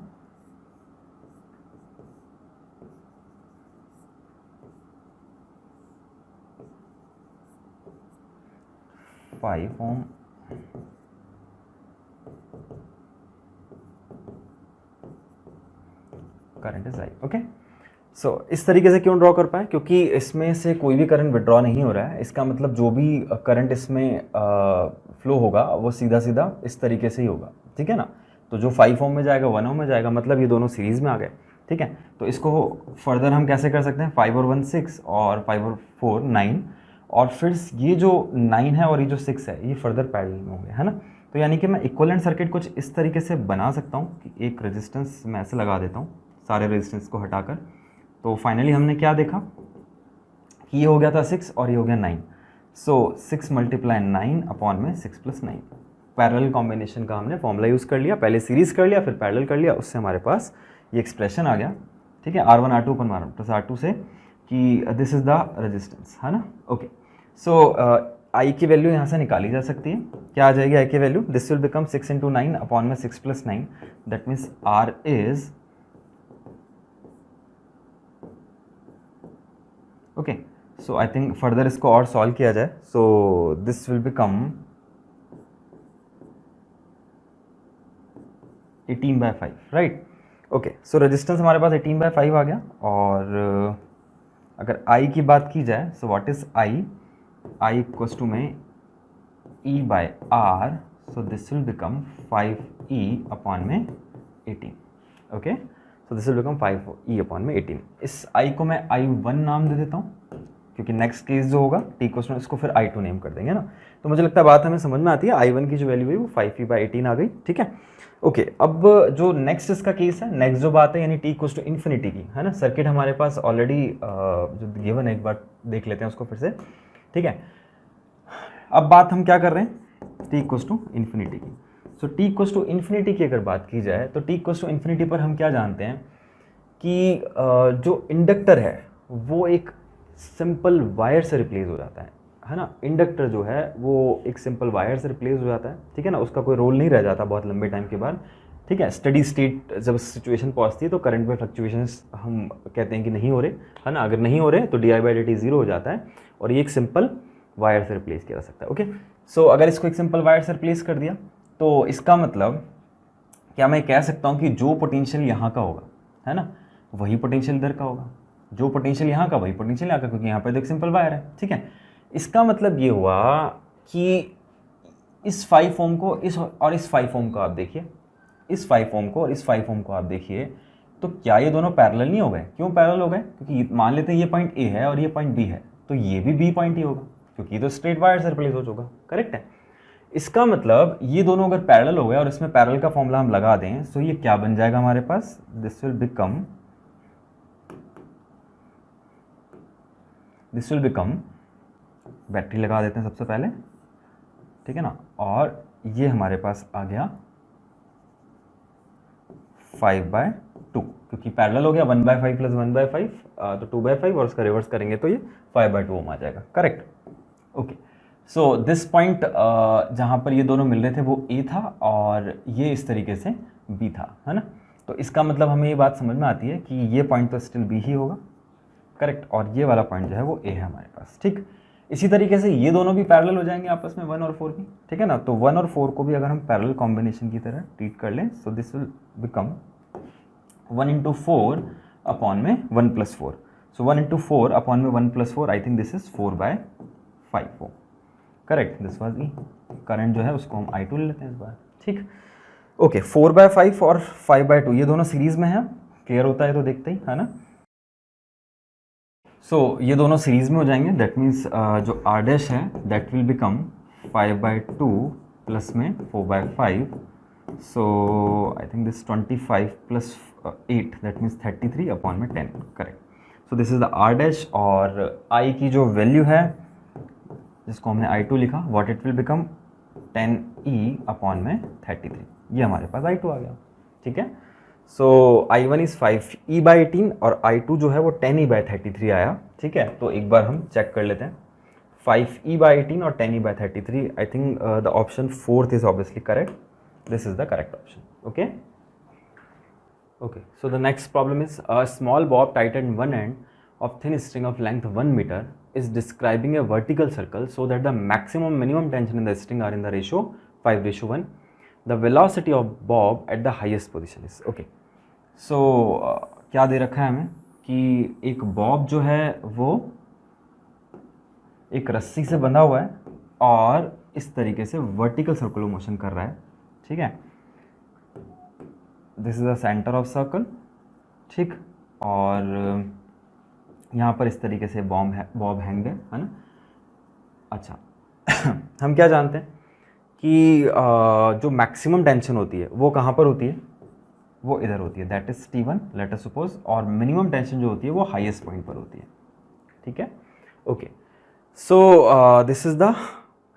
5 ohm current is I, okay. So इस तरीके से क्यों ड्रॉ कर पाए, क्योंकि इसमें से कोई भी करंट विड्रॉ नहीं हो रहा है, इसका मतलब जो भी करंट इसमें फ्लो होगा वो सीधा सीधा इस तरीके से ही होगा, ठीक है ना। तो जो 5 ओम में जाएगा 1 ओम में जाएगा, मतलब ये दोनों सीरीज़ में आ गए, ठीक है। तो इसको फर्दर हम कैसे कर सकते हैं, 5 और 1 6 और 5 और 4 9, और फिर ये जो 9 है और ये जो 6 है ये फर्दर पैरेलल में होंगे, है ना। तो यानी कि मैं इक्विवेलेंट सर्किट कुछ इस तरीके से बना सकता हूँ कि एक रेजिस्टेंस मैं ऐसे लगा देता हूँ सारे रेजिस्टेंस को हटाकर। तो फाइनली हमने क्या देखा कि ये हो गया था 6 और ये हो गया 9। सो 6 × 9 अपॉन में 6 + 9, पैरेलल कॉम्बिनेशन का हमने फॉर्मूला यूज़ कर लिया, पहले सीरीज़ कर लिया फिर पैरेलल कर लिया, उससे हमारे पास ये एक्सप्रेशन आ गया, ठीक है, R1 R2 + R2 से कि दिस इज़ द रेजिस्टेंस, है ना। ओके, सो I की वैल्यू यहाँ से निकाली जा सकती है, क्या आ जाएगी I की value, this will become 6 × 9 upon में 6 + 9, that means R is, okay, so I think further इसको और सॉल्व किया जाए. सो this will become 18/5, right. Okay, so resistance हमारे पास 18/5 आ गया. और अगर I की बात की जाए, so what is I equals to में E/R, so this will become 5E upon में 18. Okay, so this will become 5E upon में 18. इस I को मैं I1 नाम दे देता हूँ, क्योंकि नेक्स्ट केस जो होगा T इक्वल्स टू इसको फिर I2 नेम कर देंगे ना. तो मुझे लगता है बात हमें समझ में आती है. I1 की जो वैल्यू है वो 5E/18 आ गई. ठीक है. ओके, अब जो नेक्स्ट इसका केस है, नेक्स्ट जो बात है यानी T इक्वल्स टू इन्फिनिटी की, है ना. सर्किट हमारे पास ऑलरेडी जो गिवन है, एक बार देख लेते हैं उसको फिर से. ठीक है. अब बात हम क्या कर रहे हैं, T इक्वल्स टू इन्फिनिटी की. सो T इक्वल्स टू इन्फिनिटी की अगर बात की जाए तो T इक्वल्स टू इन्फिनिटी पर हम क्या जानते हैं कि जो इंडक्टर है वो एक सिंपल वायर से रिप्लेस हो जाता है ना. इंडक्टर जो है वो एक सिंपल वायर से रिप्लेस हो जाता है. ठीक है ना. उसका कोई रोल नहीं रह जाता बहुत लंबे टाइम के बाद. ठीक है. स्टडी स्टेट जब सिचुएशन पहुंचती है तो करंट में फ्लक्चुएशंस हम कहते हैं कि नहीं हो रहे, है ना. अगर नहीं हो रहे तो di/dt 0 हो जाता है और ये एक सिंपल वायर से रिप्लेस किया जा सकता है. ओके, सो अगर इसको एक सिंपल वायर से रिप्लेस कर दिया तो इसका मतलब क्या मैं कह सकता हूँ कि जो पोटेंशियल यहाँ का होगा, है ना, वही पोटेंशियल इधर का होगा. जो पोटेंशियल यहाँ का वही पोटेंशियल यहाँ का, क्योंकि यहाँ पर एक सिंपल वायर है. ठीक है. इसका मतलब ये हुआ कि इस 5 ओम को इस 5 ओम को आप देखिए, इस 5 ओम को और इस 5 ओम को आप देखिए, तो क्या ये दोनों पैरेलल नहीं हो गए? क्यों पैरेलल हो गए? क्योंकि मान लेते हैं ये पॉइंट ए है और ये पॉइंट बी है, तो ये भी बी पॉइंट ही होगा, क्योंकि ये तो स्ट्रेट वायर से रिप्लेस हो चुका. करेक्ट है. इसका मतलब ये दोनों अगर पैरेलल हो गए और इसमें पैरेलल का फॉर्मूला हम लगा दें, तो ये क्या बन जाएगा हमारे पास, दिस विल बिकम बैटरी लगा देते हैं सबसे पहले. ठीक है ना. और ये हमारे पास आ गया 5/2, क्योंकि पैरेलल हो गया 1/5 + 1/5, तो 2/5, और उसका रिवर्स करेंगे तो ये 5/2 ओम आ जाएगा. Correct. Okay, so this point जहाँ पर ये दोनों मिल रहे थे वो ए था और ये इस तरीके से बी था, है ना. तो इसका मतलब हमें ये बात समझ में आती है कि ये पॉइंट तो स्टिल बी ही होगा. करेक्ट. और ये वाला पॉइंट जो है वो ए है हमारे पास. ठीक. इसी तरीके से ये दोनों भी पैरेलल हो जाएंगे आपस में, 1 और 4 भी. ठीक है ना. तो 1 और 4 को भी अगर हम पैरेलल कॉम्बिनेशन की तरह ट्रीट कर लें, सो दिस विल बिकम 1 × 4 अपॉन में 1 + 4. सो 1 × 4 अपॉन में 1 + 4, I think this is 4/5 ohm. Correct. This was E. Current जो है उसको हम I2 ले लेते हैं इस बार. ठीक. ओके, 4/5 और 5/2 ये दोनों सीरीज में है. क्लियर होता है तो देखते ही, है ना. सो ये दोनों सीरीज में हो जाएंगे. दैट मीन्स जो R' है दैट विल बिकम 5/2 प्लस में 4/5. So I think this 25 + 8 that means 33 upon में 10. Correct. So this is the R' और I की जो वैल्यू है जिसको हमने I2 लिखा, what it will become 10E upon में 33. ये हमारे पास I2 आ गया. ठीक है. सो I1 इज़ 5E/18 और I2 जो है वो 10E/33 आया. ठीक है. तो एक बार हम चेक कर लेते हैं. 5E/18 और 10E/33, I think the option 4th is obviously correct. This is the correct option. Okay. Okay, so the next problem is a small Bob tied at one end of thin string of length 1 meter is describing a vertical circle so that the maximum minimum tension in the string are in the ratio 5:1. The velocity of bob at the highest position is. Okay. सो क्या दे रखा है हमें कि एक Bob जो है वो एक रस्सी से बंधा हुआ है और इस तरीके से वर्टिकल सर्कुलर मोशन कर रहा है. ठीक है. This is the centre of circle. ठीक. और यहाँ पर इस तरीके से बॉब हैंग है ना. अच्छा. हम क्या जानते हैं कि जो मैक्सिमम टेंशन होती है वो कहाँ पर होती है, वो इधर होती है. That is T1 late us suppose. और मिनिमम टेंशन जो होती है वो हाईएस्ट पॉइंट पर होती है. ठीक है. Okay. So this is the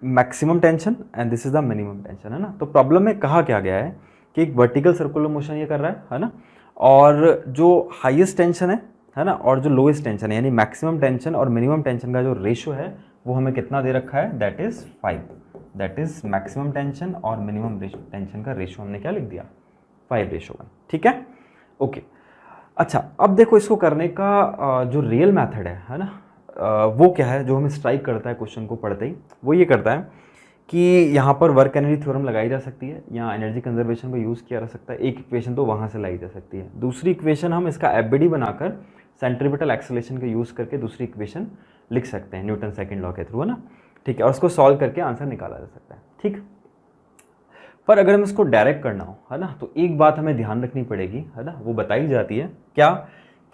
maximum tension and this is the minimum tension, है ना. तो प्रॉब्लम में कहा क्या गया है कि एक वर्टिकल सर्कुलर मोशन ये कर रहा है ना. और जो हाईएस्ट टेंशन है ना, और जो लोएस्ट टेंशन है यानी मैक्सिमम टेंशन और मिनिमम टेंशन का जो रेशो है वो हमें कितना दे रखा है, that is 5. That is maximum tension और मिनिमम टेंशन का रेशो हमने क्या लिख दिया, 5:1. ठीक है. ओके. अच्छा, अब देखो इसको करने का जो रियल मेथड है ना, वो क्या है जो हमें स्ट्राइक करता है क्वेश्चन को पढ़ते ही, वो ये करता है कि यहाँ पर वर्क एनर्जी थ्योरम लगाई जा सकती है, यहाँ एनर्जी कंजर्वेशन को यूज़ किया जा सकता है। एक इक्वेशन तो वहाँ से लाई जा सकती है, दूसरी इक्वेशन हम इसका एफबीडी बनाकर सेंट्रीपिटल एक्सेलरेशन का यूज़ करके दूसरी इक्वेशन लिख सकते हैं न्यूटन सेकंड लॉ के थ्रू, है ना, ठीक है, और उसको सॉल्व करके आंसर निकाला जा सकता है, ठीक। पर अगर हम इसको डायरेक्ट करना हो, है ना, तो एक बात हमें ध्यान रखनी पड़ेगी, है ना, वो बताई जाती है क्या,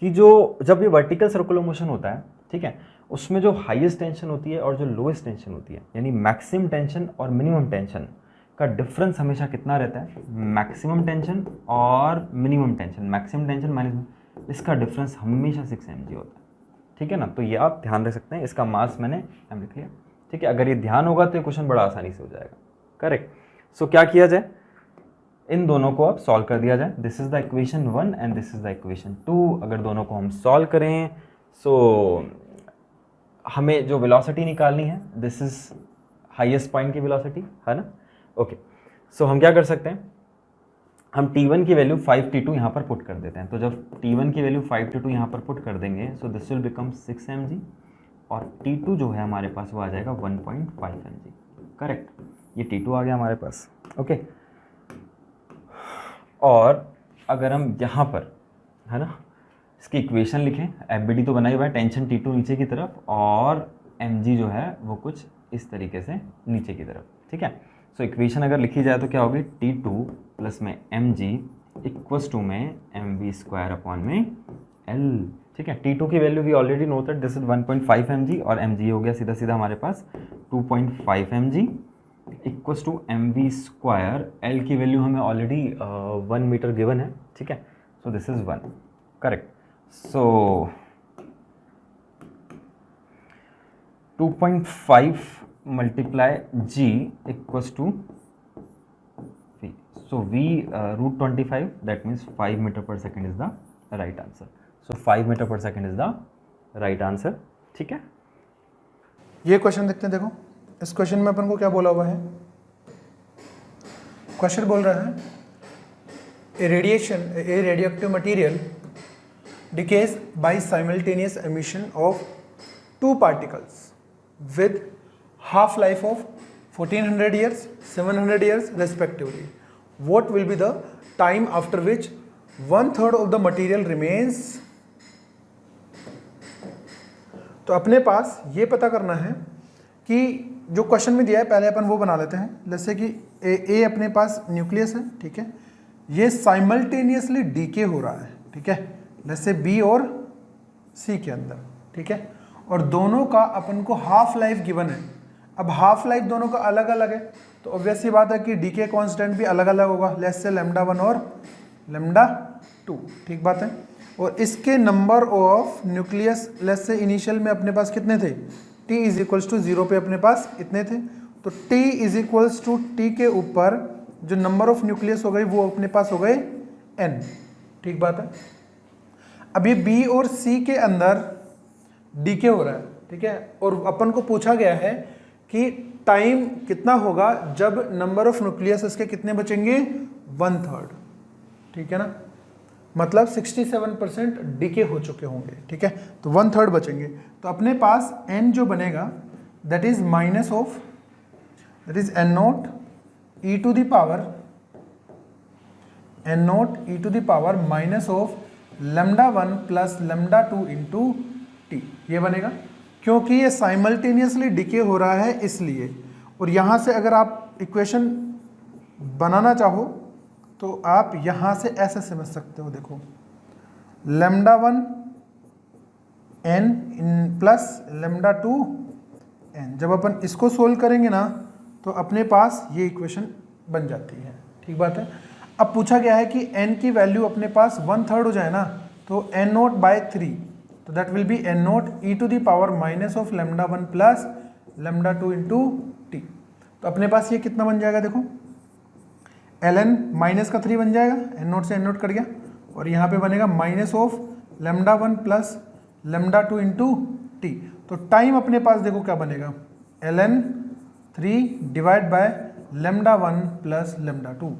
कि जो जब ये वर्टिकल सर्कुलर मोशन होता है, ठीक है, उसमें जो हाईएस्ट टेंशन होती है और जो लोएस्ट टेंशन होती है, यानी मैक्सिमम टेंशन और मिनिमम टेंशन का डिफरेंस हमेशा कितना रहता है, मैक्सिमम टेंशन और minimum tension, maximum tension minus, इसका डिफरेंस हमेशा 6 mg होता है, ठीक है ना। तो ये आप ध्यान रख सकते हैं, इसका मास मैंने m लिख लिया, ठीक है। अगर ये ध्यान होगा तो ये क्वेश्चन बड़ा आसानी से हो जाएगा, करेक्ट। सो क्या किया जाए, इन दोनों को अब सॉल्व कर दिया जाए। This is the equation 1 and this is the equation 2। अगर दोनों को हम सॉल्व करें सो हमें जो वेलोसिटी निकालनी है, दिस इज हाईएस्ट पॉइंट की वेलोसिटी, है ना, ओके। सो हम क्या कर सकते हैं, हम t1 की वैल्यू 5t2 यहाँ पर पुट कर देते हैं। तो जब t1 की वैल्यू 5t2 यहाँ पर पुट कर देंगे, सो दिस विल बिकम 6 mg और t2 जो है हमारे पास वो आ जाएगा 1.5 mg, करेक्ट। ये t2 आ गया हमारे पास, ओके। और अगर हम यहाँ पर, है ना, इसकी इक्वेशन लिखें, एफबीडी तो बनाई हुआ है, टेंशन t2 नीचे की तरफ और mg जो है वो कुछ इस तरीके से नीचे की तरफ, ठीक है। सो इक्वेशन अगर लिखी जाए तो क्या होगी, t2 प्लस में mg इक्वल्स टू में mv² अपॉन में l, ठीक है। t2 की वैल्यू भी already know that this is 1.5 mg और mg हो गया सीधा सीधा हमारे पास 2.5 mg equals to mv², l की वैल्यू हमें ऑलरेडी 1 मीटर गिवन है, ठीक है। So this is 1, correct. So 2.5 multiply g equals to v, so v √25, that means 5 metre per second is the right answer. So 5 metre per second is the right answer, ठीक है। ये question देखते हैं, देखो इस क्वेश्चन में अपन को क्या बोला हुआ है। क्वेश्चन बोल रहा है a radioactive material decays by simultaneous emission of two particles with half life of 1400 years, 700 years respectively. What will be the time after which 1/3 of the material remains? तो अपने पास ये पता करना है कि जो क्वेश्चन में दिया है, पहले अपन वो बना लेते हैं। जैसे कि ए अपने पास न्यूक्लियस है, ठीक है, ये साइमल्टेनियसली डीके हो रहा है, ठीक है, जैसे बी और सी के अंदर, ठीक है, और दोनों का अपन को हाफ लाइफ गिवन है। अब हाफ लाइफ दोनों का अलग अलग है, तो ऑब्वियस सी बात है कि डीके कांस्टेंट भी अलग अलग होगा, लेट्स से λ1 और λ2, ठीक बात है। और इसके number of nucleus let's say initial में अपने पास कितने थे, t इज इक्वल्स टू 0 पे अपने पास इतने थे, तो t is equals to t के ऊपर जो नंबर ऑफ न्यूक्लियस हो गई वो अपने पास हो गए n, ठीक बात है। अब ये बी और सी के अंदर डीके हो रहा है, ठीक है, और अपन को पूछा गया है कि टाइम कितना होगा जब नंबर ऑफ न्यूक्लियस इसके कितने बचेंगे, 1/3, ठीक है ना, मतलब 67% डीके हो चुके होंगे, ठीक है, तो 1/3 बचेंगे। तो अपने पास n जो बनेगा that is minus of, that is n0 e to the power n0 e to the power minus of λ1 plus λ2 into T, ये बनेगा, क्योंकि ये साइमल्टेनियसली डिके हो रहा है इसलिए। और यहाँ से अगर आप इक्वेशन बनाना चाहो तो आप यहाँ से ऐसे समझ सकते हो, देखो λ1 n प्लस λ2 n, जब अपन इसको सोल्व करेंगे ना तो अपने पास ये इक्वेशन बन जाती है, ठीक बात है। अब पूछा गया है कि n की वैल्यू अपने पास 1/3 हो जाए ना, तो n0/3, तो that will be n0 e to the power minus of λ1 plus λ2 into T. तो अपने पास ये कितना बन जाएगा, देखो ln माइनस का 3 बन जाएगा, n0 से n0 कट गया, और यहाँ पे बनेगा minus of λ1 plus λ2 into T. तो टाइम अपने पास देखो क्या बनेगा, ln 3 डिवाइड बाय λ1 प्लस λ2।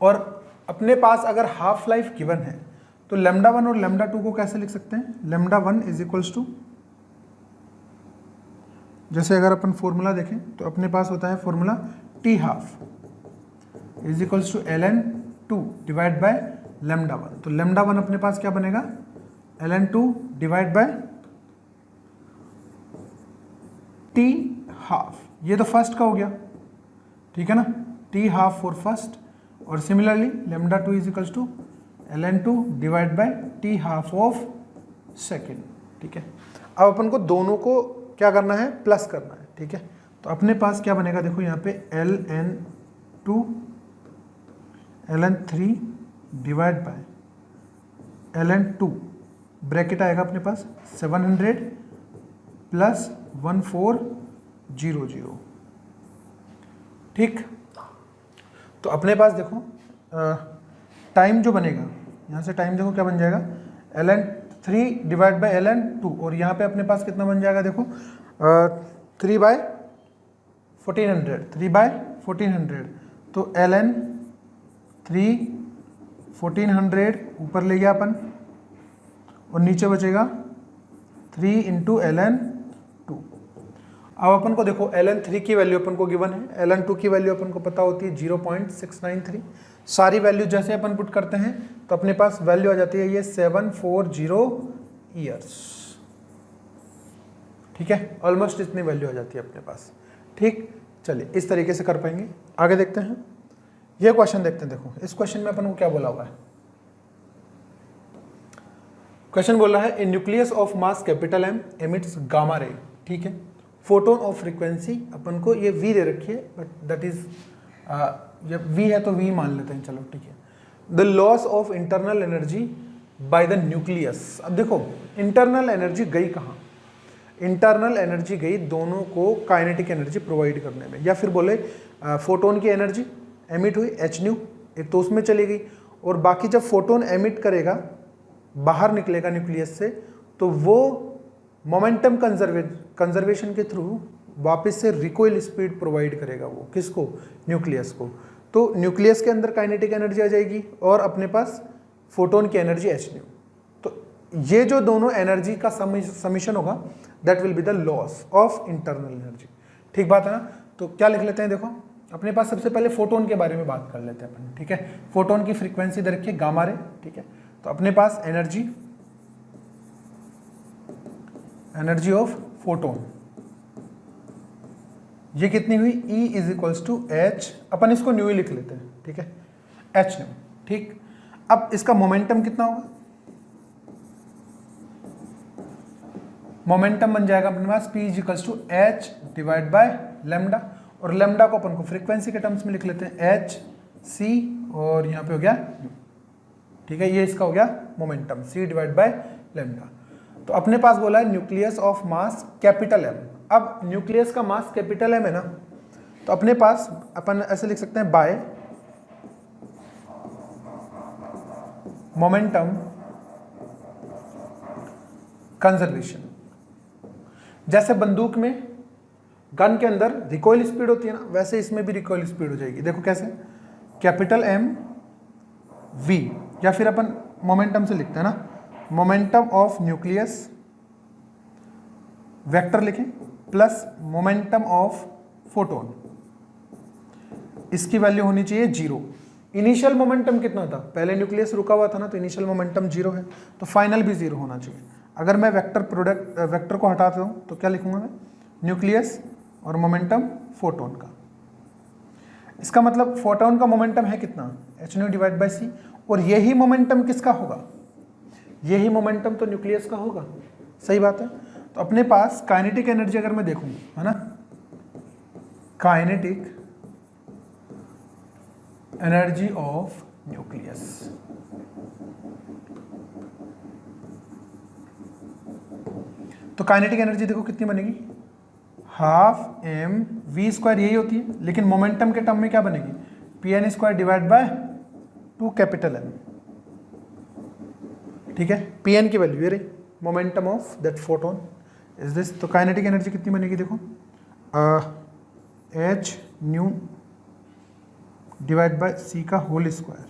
और अपने पास अगर हाफ लाइफ गिवन है तो λ1 और λ2 को कैसे लिख सकते हैं, λ1 इज इक्वल्स टू जैसे अगर अपन फॉर्मूला देखें तो अपने पास होता है formula T half is equals to ln2 divide by λ1। तो λ1 अपने पास क्या बनेगा, ln2 divide by T half. ये तो फर्स्ट का हो गया, ठीक है ना, T हाफ फॉर फर्स्ट, और similarly λ2 is equals to ln2 divide by T half of second, ठीक है। अब अपन को दोनों को क्या करना है, प्लस करना है, ठीक है। तो अपने पास क्या बनेगा, देखो यहाँ पे ln2 ln3 divide by ln2 bracket आएगा अपने पास 700 प्लस 1400, ठीक। तो अपने पास देखो टाइम जो बनेगा, यहाँ से टाइम देखो क्या बन जाएगा, ln3 डिवाइड बाय ln2, और यहाँ पे अपने पास कितना बन जाएगा देखो 3 बाय 1400, तो ln3 1400 ऊपर ले गया अपन, और नीचे बचेगा 3 इंटू ln2। अब अपन को देखो ln3 की वैल्यू अपन को गिवन है, ln2 की वैल्यू अपन को पता होती है 0.693। सारी वैल्यू जैसे अपन पुट करते हैं तो अपने पास वैल्यू आ जाती है ये 740 ईयर्स, ठीक है, ऑलमोस्ट इतनी वैल्यू आ जाती है अपने पास, ठीक। चलिए इस तरीके से कर पाएंगे। आगे देखते हैं, ये क्वेश्चन देखते हैं। देखो इस क्वेश्चन में अपन को क्या बोला हुआ है, क्वेश्चन बोल रहा है a nucleus of mass capital M emits gamma ray, ठीक है, फोटोन ऑफ फ्रीक्वेंसी अपन को ये V दे रखी है, बट दैट इज जब V है तो V मान लेते हैं, चलो ठीक है। The loss of internal energy by the nucleus. अब देखो इंटरनल एनर्जी गई कहाँ, इंटरनल एनर्जी गई दोनों को काइनेटिक एनर्जी प्रोवाइड करने में, या फिर बोले फोटोन की एनर्जी एमिट हुई hν, एक तो उसमें चली गई, और बाकी जब फोटोन एमिट करेगा बाहर निकलेगा न्यूक्लियस से, तो वो मोमेंटम कंजर्वेशन के थ्रू वापस से रिकॉइल स्पीड प्रोवाइड करेगा, वो किसको, न्यूक्लियस को। तो न्यूक्लियस के अंदर काइनेटिक एनर्जी आ जाएगी और अपने पास फोटोन की एनर्जी hν। तो ये जो दोनों एनर्जी का समीशन होगा that will be the loss of internal energy, ठीक बात है ना। तो क्या लिख लेते हैं, देखो अपने पास सबसे पहले फोटोन के बारे में बात कर लेते हैं अपन, ठीक है। फोटोन की फ्रीक्वेंसी दे रखी है गामा रे, ठीक है। तो अपने पास एनर्जी ऑफ फोटोन ये कितनी हुई, E is equals to H, अपन इसको न्यू ही लिख लेते हैं, ठीक है, hν, ठीक। अब इसका मोमेंटम कितना होगा, मोमेंटम बन जाएगा अपने पास P is equals to H divide by lambda, और लैम्डा को अपन को फ्रीक्वेंसी के टर्म्स में लिख लेते हैं hc, और यहाँ पे हो गया u, ठीक है। ये इसका हो गया momentum c divide by lambda. तो अपने पास बोला है nucleus of mass capital M। अब न्यूक्लियस का मास कैपिटल M है ना, तो अपने पास अपन ऐसे लिख सकते हैं बाय मोमेंटम कंजर्वेशन। जैसे बंदूक में गन के अंदर रिकॉइल स्पीड होती है ना, वैसे इसमें भी रिकॉइल स्पीड हो जाएगी। देखो कैसे, कैपिटल M V, या फिर अपन मोमेंटम से लिखते हैं ना, मोमेंटम ऑफ न्यूक्लियस वेक्टर लिखें प्लस मोमेंटम ऑफ फोटोन, इसकी वैल्यू होनी चाहिए 0। इनिशियल मोमेंटम कितना था, पहले न्यूक्लियस रुका हुआ था ना, तो इनिशियल मोमेंटम 0 है, तो फाइनल भी 0 होना चाहिए। अगर मैं वेक्टर को हटाता हूँ तो क्या लिखूंगा मैं, न्यूक्लियस और मोमेंटम फोटोन का। इसका मतलब फोटोन का मोमेंटम है कितना, hν डिवाइड बाई c, और यही मोमेंटम किसका होगा, यही मोमेंटम तो न्यूक्लियस का होगा, सही बात है। तो अपने पास काइनेटिक एनर्जी अगर मैं देखूँ, है ना, काइनेटिक एनर्जी ऑफ न्यूक्लियस, तो काइनेटिक एनर्जी देखो कितनी बनेगी, हाफ m v स्क्वायर, यही होती है, लेकिन मोमेंटम के टर्म में क्या बनेगी, pn square divide by 2 capital M, ठीक है। pn की वैल्यू ये रही, momentum of that photon is this. तो काइनेटिक एनर्जी कितनी बनेगी देखो, hν डिवाइड बाय c का होल स्क्वायर,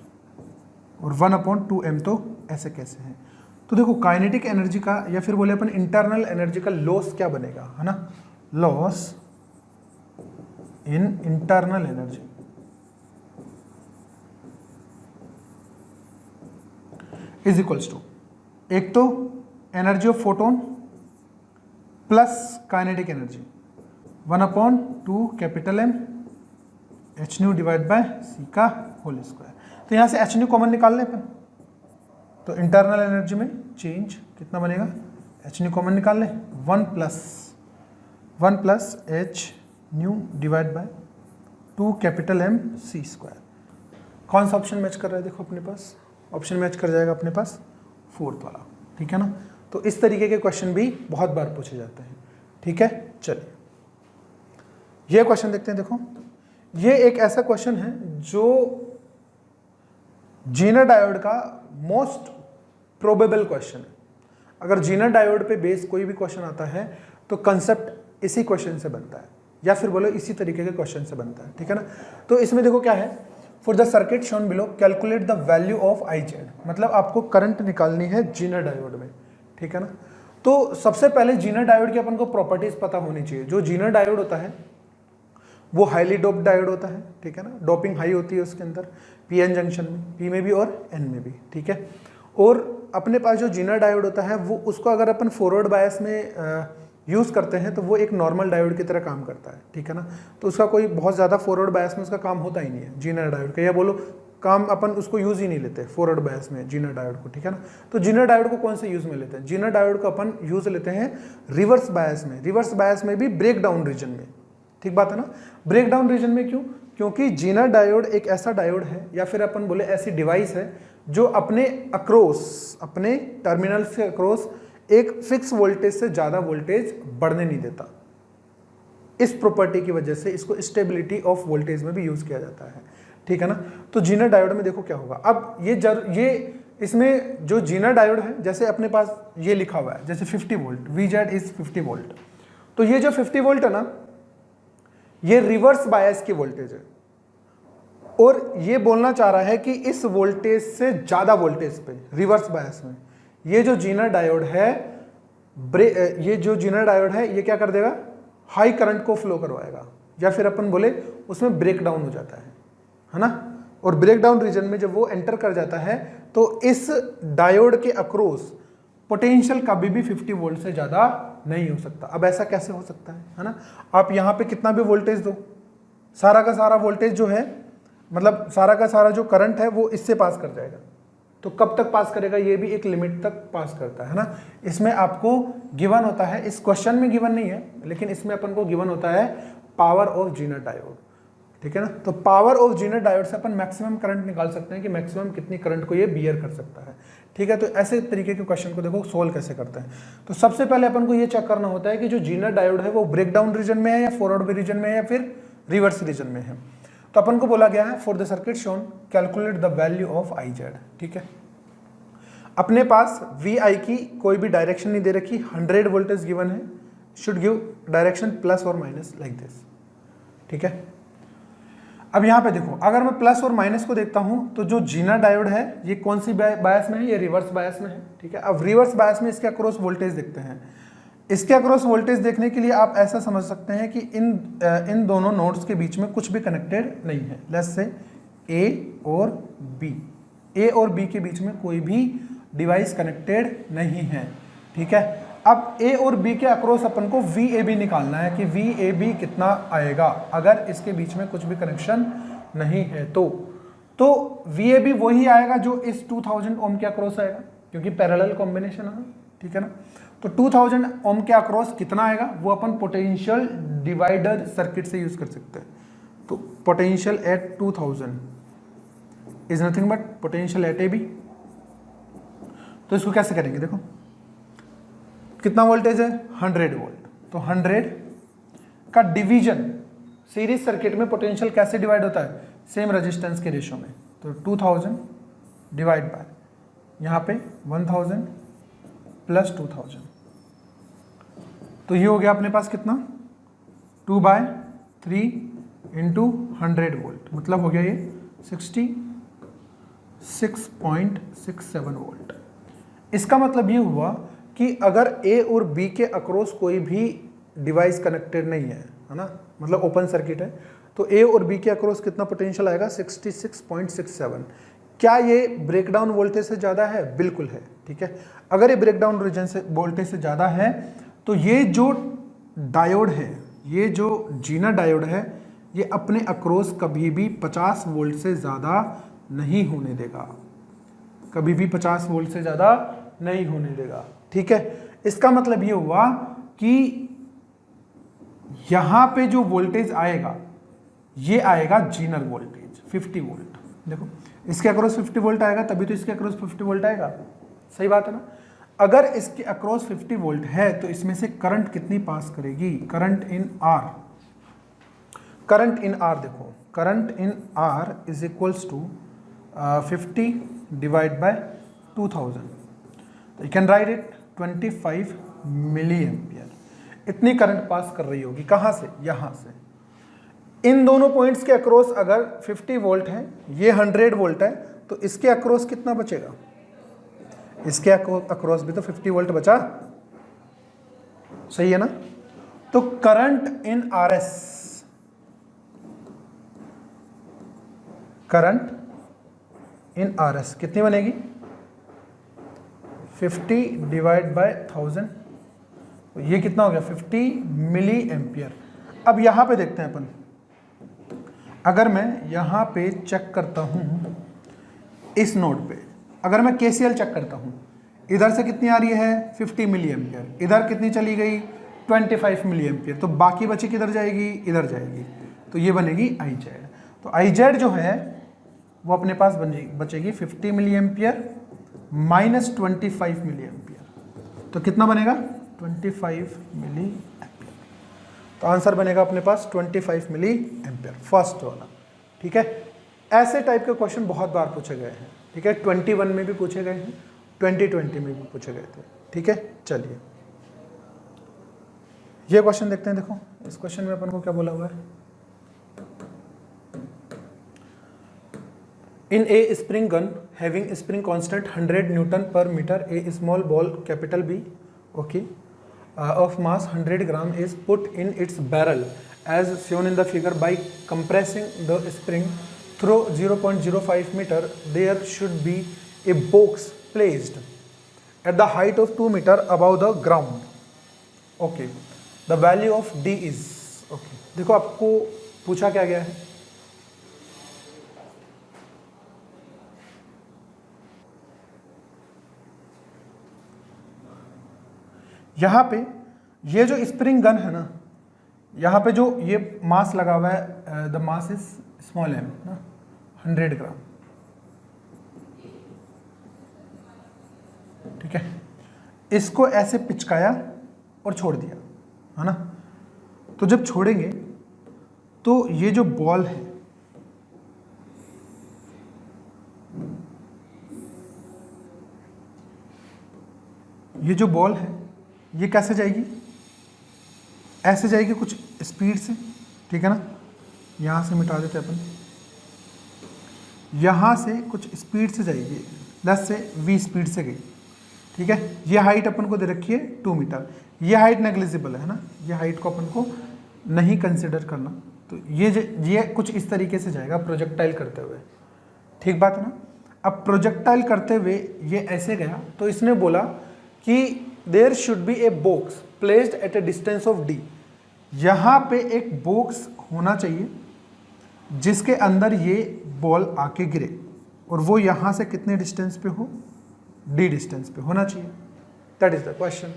और 1/2m, तो ऐसे कैसे है। तो देखो काइनेटिक एनर्जी का, या फिर बोले अपन इंटरनल एनर्जी का लॉस क्या बनेगा, है ना, loss in internal energy is equals to, एक तो energy of photon plus kinetic energy 1/2 capital M H nu divide by C का होल स्क्वायर। तो यहाँ से एच न्यू कॉमन निकाल लें अपन, तो इंटरनल एनर्जी में चेंज कितना बनेगा, एच न्यू कॉमन निकाल लें, 1 plus h nu divide by 2 capital M c square. कौन सा ऑप्शन मैच कर रहा है, देखो अपने पास ऑप्शन मैच कर जाएगा अपने पास फोर्थ वाला, ठीक है ना। तो इस तरीके के क्वेश्चन भी बहुत बार पूछे जाते हैं, ठीक है। चलिए ये क्वेश्चन देखते हैं। देखो ये एक ऐसा क्वेश्चन है जो जीनर डायोड का मोस्ट प्रोबेबल क्वेश्चन है। अगर जीनर डायोड पे बेस कोई भी क्वेश्चन आता है तो कंसेप्ट इसी क्वेश्चन से बनता है, या फिर बोलो इसी तरीके के क्वेश्चन से बनता है, ठीक है ना। तो इसमें देखो क्या है, for the circuit shown below calculate the value of IZ, मतलब आपको करंट निकालनी है जीनर डायोड में, ठीक है ना। तो सबसे पहले जीनर डायोड की अपन को प्रॉपर्टीज पता होनी चाहिए। जो जीनर डायोड होता है वो हाईली डोप्ड डायोड होता है, ठीक है ना, डोपिंग हाई होती है उसके अंदर PN जंक्शन में, P में भी और N में भी, ठीक है। और अपने पास जो जीनर डायोड होता है वो उसको अगर अपन फॉरवर्ड बायस में यूज़ करते हैं तो वो एक नॉर्मल डायोड की तरह काम करता है, ठीक है ना। तो उसका कोई बहुत ज़्यादा फॉरवर्ड बायस में उसका काम होता ही नहीं है जीनर डायोड का, या बोलो काम अपन उसको यूज़ ही नहीं लेते फॉरवर्ड बायस में जीनर डायोड को, ठीक है ना। तो जीनर डायोड को कौन से यूज़ में लेते हैं, जीनर डायोड को अपन यूज़ लेते हैं रिवर्स बायस में, रिवर्स बायस में भी ब्रेक डाउन रीजन में, ठीक बात है ना। ब्रेक डाउन रीजन में क्यों, क्योंकि जीनर डायोड एक ऐसा डायोड है या फिर अपन बोले ऐसी डिवाइस है जो अपने अक्रॉस, अपने टर्मिनल से अक्रॉस एक फिक्स वोल्टेज से ज़्यादा वोल्टेज बढ़ने नहीं देता। इस प्रॉपर्टी की वजह से इसको स्टेबिलिटी ऑफ वोल्टेज में भी यूज़ किया जाता है, ठीक है ना। तो जीनर डायोड में देखो क्या होगा, अब ये इसमें जो जीनर डायोड है, जैसे अपने पास ये लिखा हुआ है जैसे 50 वोल्ट, VZ इज 50 वोल्ट, तो ये जो 50 वोल्ट है ना, ये रिवर्स बायस की वोल्टेज है, और ये बोलना चाह रहा है कि इस वोल्टेज से ज़्यादा वोल्टेज पे रिवर्स बायस में ये जो जीनर डायोड है, ये जो जीनर डायोड है ये क्या कर देगा, हाई करंट को फ्लो करवाएगा, या फिर अपन बोले उसमें ब्रेक डाउन हो जाता है ना। और ब्रेक डाउन रीजन में जब वो एंटर कर जाता है तो इस डायोड के अक्रॉस पोटेंशियल कभी भी 50 वोल्ट से ज़्यादा नहीं हो सकता। अब ऐसा कैसे हो सकता है ना। आप यहाँ पे कितना भी वोल्टेज दो, सारा का सारा वोल्टेज जो है, मतलब सारा का सारा जो करंट है वो इससे पास कर जाएगा। तो कब तक पास करेगा, ये भी एक लिमिट तक पास करता है ना। इसमें आपको गिवन होता है, इस क्वेश्चन में गिवन नहीं है लेकिन इसमें अपन को गिवन होता है पावर ऑफ जीनर डायोड, ठीक है ना। तो पावर ऑफ जीनर डायोड से अपन मैक्सिमम करंट निकाल सकते हैं कि मैक्सिमम कितनी करंट को ये बियर कर सकता है, ठीक है। तो ऐसे तरीके के क्वेश्चन को देखो सोल्व कैसे करते हैं। तो सबसे पहले अपन को ये चेक करना होता है कि जो जीनर डायोड है वो ब्रेक डाउन रीजन में है या फॉरवर्ड रीजन में है या फिर रिवर्स रीजन में है। तो अपन को बोला गया है for the circuit shown calculate the value of IZ, ठीक है। अपने पास VI की कोई भी डायरेक्शन नहीं दे रखी, 100 वोल्टेज गिवन है, शुड गिव डायरेक्शन प्लस और माइनस लाइक दिस, ठीक है। अब यहाँ पे देखो, अगर मैं प्लस और माइनस को देखता हूँ तो जो जीनर डायोड है ये कौन सी बायस में है, ये रिवर्स बायस में है, ठीक है। अब रिवर्स बायस में इसके अक्रॉस वोल्टेज देखते हैं। इसके अक्रॉस वोल्टेज देखने के लिए आप ऐसा समझ सकते हैं कि इन दोनों नोड्स के बीच में कुछ भी कनेक्टेड नहीं है। लेट्स से A और B के बीच में कोई भी डिवाइस कनेक्टेड नहीं है, ठीक है। अब A और B के अक्रॉस अपन को VAB निकालना है कि VAB कितना आएगा अगर इसके बीच में कुछ भी कनेक्शन नहीं है। तो VAB वही आएगा जो इस 2000 ओम के अक्रॉस आएगा, क्योंकि पैरेलल कॉम्बिनेशन है, ठीक है ना। तो 2000 ओम के अक्रॉस कितना आएगा वो अपन पोटेंशियल डिवाइडर सर्किट से यूज कर सकते हैं। तो potential at 2000 is nothing but potential at AB। तो इसको कैसे करेंगे, देखो कितना वोल्टेज है, 100 वोल्ट। तो 100 का डिवीजन सीरीज सर्किट में पोटेंशियल कैसे डिवाइड होता है, सेम रेजिस्टेंस के रेशियो में। तो 2000 डिवाइड बाय यहाँ पे 1000 प्लस 2000, तो ये हो गया अपने पास कितना 2/3 इंटू 100 वोल्ट, मतलब हो गया ये 66.67 वोल्ट। इसका मतलब ये हुआ कि अगर A और B के अक्रॉस कोई भी डिवाइस कनेक्टेड नहीं है ना, मतलब ओपन सर्किट है, तो ए और बी के अक्रॉस कितना पोटेंशियल आएगा 66.67। क्या ये ब्रेकडाउन वोल्टेज से ज़्यादा है? बिल्कुल है, ठीक है। अगर ये ब्रेकडाउन रीजन से वोल्टेज से ज़्यादा है तो ये जो डायोड है, ये जो जीना डायोड है, ये अपने अक्रॉस कभी भी 50 वोल्ट से ज़्यादा नहीं होने देगा, कभी भी 50 वोल्ट से ज़्यादा नहीं होने देगा, ठीक है। इसका मतलब ये हुआ कि यहां पे जो वोल्टेज आएगा ये आएगा जीनर वोल्टेज 50 वोल्ट। देखो इसके अक्रॉस 50 वोल्ट आएगा, तभी तो इसके अक्रॉस 50 वोल्ट आएगा, सही बात है ना। अगर इसके अक्रॉस 50 वोल्ट है तो इसमें से करंट कितनी पास करेगी? Current in R, current in R देखो, current in R is equals to 50 divide by 2000, तो you can write it 25 milli ampere. इतनी करंट पास कर रही होगी, कहाँ से? यहाँ से। इन दोनों पॉइंट्स के अक्रॉस अगर 50 वोल्ट है, ये 100 वोल्ट है, तो इसके अक्रॉस कितना बचेगा? इसके अक्रॉस भी तो 50 वोल्ट बचा, सही है ना। तो current in R S, current in R S कितनी बनेगी? 50 डिवाइड बाय 1000, तो ये कितना हो गया? 50 मिली एम्पियर। अब यहां पे देखते हैं अपन, अगर मैं यहां पे चेक करता हूं इस नोड पे, अगर मैं केसीएल चेक करता हूं, इधर से कितनी आ रही है? 50 मिली एम्पियर, इधर कितनी चली गई? 25 मिली एम्पियर, तो बाकी बची किधर जाएगी? इधर जाएगी, तो ये बनेगी आई जेड। तो आई जेड जो है वो अपने पास बचेगी 50 milli ampere minus 25 milli ampere, तो कितना बनेगा? 25 मिली एम्पियर। तो आंसर बनेगा अपने पास 25 मिली एम्पियर, फर्स्ट वाला, ठीक है। ऐसे टाइप के क्वेश्चन बहुत बार पूछे गए हैं, ठीक है। 21 में भी पूछे गए हैं, 2020 में भी पूछे गए थे, ठीक है। चलिए ये क्वेश्चन देखते हैं। देखो इस क्वेश्चन में अपन को क्या बोला हुआ है? In a spring gun having spring constant 100 Newton per meter, a small ball capital B, okay, of mass 100 gram is put in its barrel as shown in the figure. By compressing the spring through 0.05 meter, there should be a box placed at the height of 2 meter above the ground. Okay, the value of D is, okay, देखो आपको पूछा क्या गया है? यहाँ पे ये जो स्प्रिंग गन है ना, यहाँ पे जो ये मास लगा हुआ है, the mass is small m ना, 100 ग्राम, ठीक है। इसको ऐसे पिचकाया और छोड़ दिया, है ना। तो जब छोड़ेंगे तो ये जो बॉल है, ये जो बॉल है ये कैसे जाएगी? ऐसे जाएगी कुछ स्पीड से, ठीक है ना। यहाँ से मिटा देते अपन, यहाँ से कुछ स्पीड से जाएगी, 10 से 20 स्पीड से गई, ठीक है। ये हाइट अपन को दे रखी है 2 मीटर, ये हाइट नेग्लिजिबल है ना, ये हाइट को अपन को नहीं कंसिडर करना। तो ये कुछ इस तरीके से जाएगा प्रोजेक्टाइल करते हुए, ठीक बात है ना। अब प्रोजेक्टाइल करते हुए ये ऐसे गया, तो इसने बोला कि there should be a box placed at a distance of d, यहाँ पे एक बॉक्स होना चाहिए जिसके अंदर ये बॉल आके गिरे, और वो यहाँ से कितने डिस्टेंस पे हो? डी डिस्टेंस पे होना चाहिए। That is the question.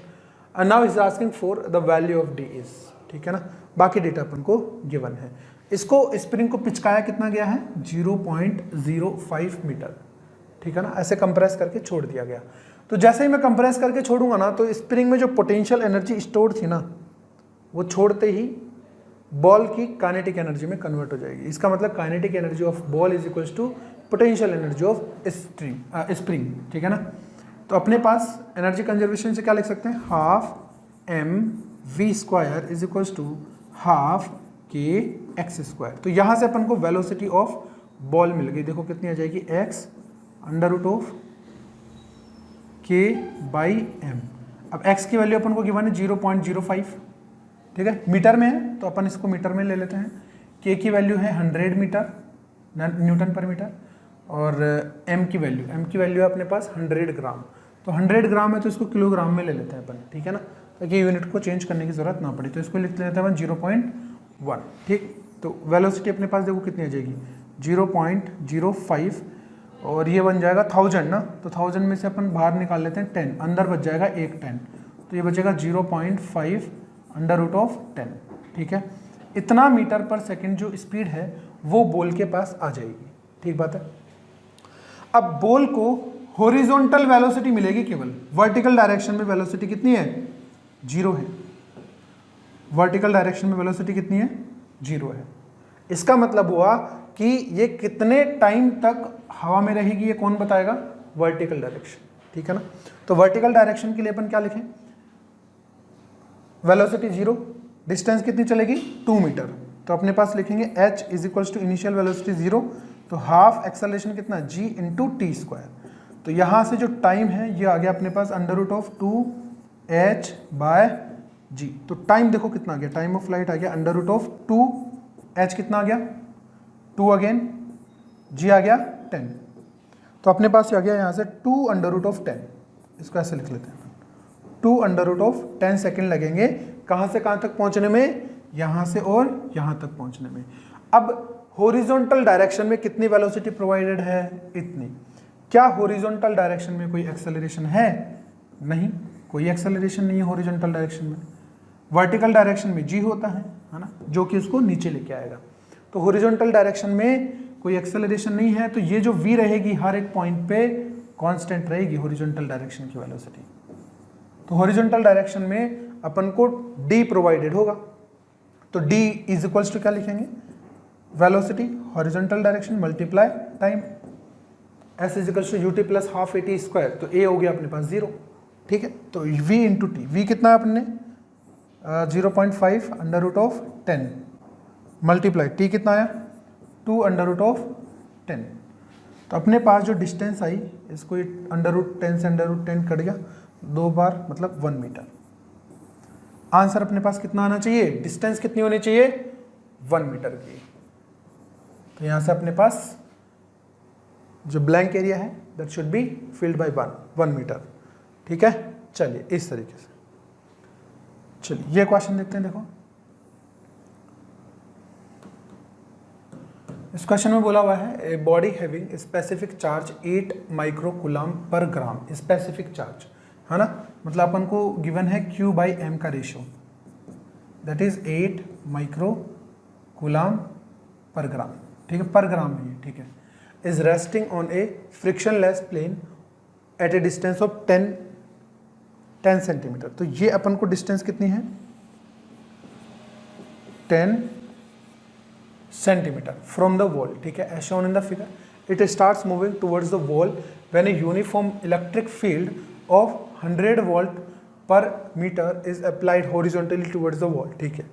And now is asking for the value of D is, ठीक है ना। बाकी डेटा अपन को गिवन है। इसको स्प्रिंग को पिचकाया कितना गया है? 0.05 मीटर, ठीक है ना। ऐसे कंप्रेस करके छोड़ दिया गया। तो जैसे ही मैं कंप्रेस करके छोड़ूंगा ना, तो स्प्रिंग में जो पोटेंशियल एनर्जी स्टोर थी ना, वो छोड़ते ही बॉल की काइनेटिक एनर्जी में कन्वर्ट हो जाएगी। इसका मतलब kinetic energy of ball is equals to potential energy of spring, ठीक है ना। तो अपने पास एनर्जी कंजर्वेशन से क्या लिख सकते हैं? Half m v square is equals to half k x square. तो यहाँ से अपन को वेलोसिटी ऑफ बॉल मिल गई। देखो कितनी आ जाएगी? एक्स अंडर रूट ऑफ के बाई एम। अब x की वैल्यू अपन को गिवन है 0.05, ठीक है, मीटर में है तो अपन इसको मीटर में ले लेते हैं। के की वैल्यू है 100 मीटर न्यूटन पर मीटर, और एम की वैल्यू है अपने पास 100 ग्राम। तो 100 ग्राम है तो इसको किलोग्राम में ले लेते हैं अपन, ठीक है ना, ताकि यूनिट को चेंज करने की ज़रूरत ना पड़े। तो इसको लिख लेते हैं अपन 0.1, ठीक। तो वेलोसिटी अपने पास देखो कितनी आ जाएगी 0.05, और ये बन जाएगा 1000 ना, तो 1000 में से अपन बाहर निकाल लेते हैं 10, अंदर बच जाएगा एक 10, तो ये बचेगा 0.5 √10, ठीक है। इतना मीटर पर सेकंड जो स्पीड है वो बॉल के पास आ जाएगी, ठीक बात है। अब बॉल को हॉरिजॉन्टल वेलोसिटी मिलेगी केवल, वर्टिकल डायरेक्शन में वेलोसिटी कितनी है 0 है, वर्टिकल डायरेक्शन में वेलोसिटी कितनी है 0 है। इसका मतलब हुआ कि ये कितने टाइम तक हवा में रहेगी ये कौन बताएगा, वर्टिकल डायरेक्शन, ठीक है ना। तो वर्टिकल डायरेक्शन के लिए अपन क्या लिखें, वेलोसिटी 0, डिस्टेंस कितनी चलेगी 2 मीटर, तो अपने पास लिखेंगे h = इनिशियल वेलोसिटी 0, तो हाफ एक्सेलरेशन कितना g × t²। तो यहाँ से जो टाइम है ये आ गया अपने पास √2h/g। तो टाइम देखो कितना आ गया, टाइम ऑफ फ्लाइट आ गया √2h, कितना आ गया 2 अगेन, g आ गया 10। तो अपने पास आ गया यहाँ से 2√10, इसको ऐसे लिख लेते हैं 2√10 सेकेंड लगेंगे कहाँ से कहाँ तक पहुँचने में, यहाँ से और यहाँ तक पहुँचने में। अब हॉरिजॉन्टल डायरेक्शन में कितनी वेलोसिटी प्रोवाइडेड है, इतनी। क्या हॉरिजॉन्टल डायरेक्शन में कोई एक्सेलरेशन है, नहीं, कोई एक्सेलरेशन नहीं है हॉरिजॉन्टल डायरेक्शन में। वर्टिकल डायरेक्शन में g होता है ना, जो कि उसको नीचे लेके आएगा। तो हॉरिजॉन्टल डायरेक्शन में कोई एक्सेलरेशन नहीं है, तो ये जो v रहेगी हर एक पॉइंट पे कांस्टेंट रहेगी हॉरिजॉन्टल डायरेक्शन की वेलोसिटी। तो हॉरिजॉन्टल डायरेक्शन में अपन को d प्रोवाइडेड होगा, तो d = क्या लिखेंगे, velocity horizontal direction multiply time, s = ut + ½ at², तो a हो गया अपने पास 0, ठीक है। तो v × t, v कितना है अपने 0.5 √10 मल्टीप्लाई t कितना आया 2√10। तो अपने पास जो डिस्टेंस आई इसको √10 से √10 कट गया, 2 बार मतलब 1 मीटर। आंसर अपने पास कितना आना चाहिए, डिस्टेंस कितनी होनी चाहिए 1 मीटर की। तो यहाँ से अपने पास जो ब्लैंक एरिया है that should be filled by 1 metre, ठीक है। चलिए इस तरीके से, चलिए ये क्वेश्चन देखते हैं। देखो इस क्वेश्चन में बोला हुआ है a body having specific charge 8 microcoulomb पर ग्राम, स्पेसिफिक चार्ज है ना, मतलब अपन को गिवन है Q/m का रेशियो, दैट इज 8 माइक्रोकूलम पर ग्राम, ठीक है, पर ग्राम है ये, ठीक है। Is resting on a frictionless plane at a distance of 10 centimetre. तो ये अपन को डिस्टेंस कितनी है 10 सेंटीमीटर फ्रॉम द वॉल, ठीक है, as shown in the figure. It starts moving towards the wall when a uniform electric field of 100 volt per metre is applied horizontally towards the wall, ठीक है।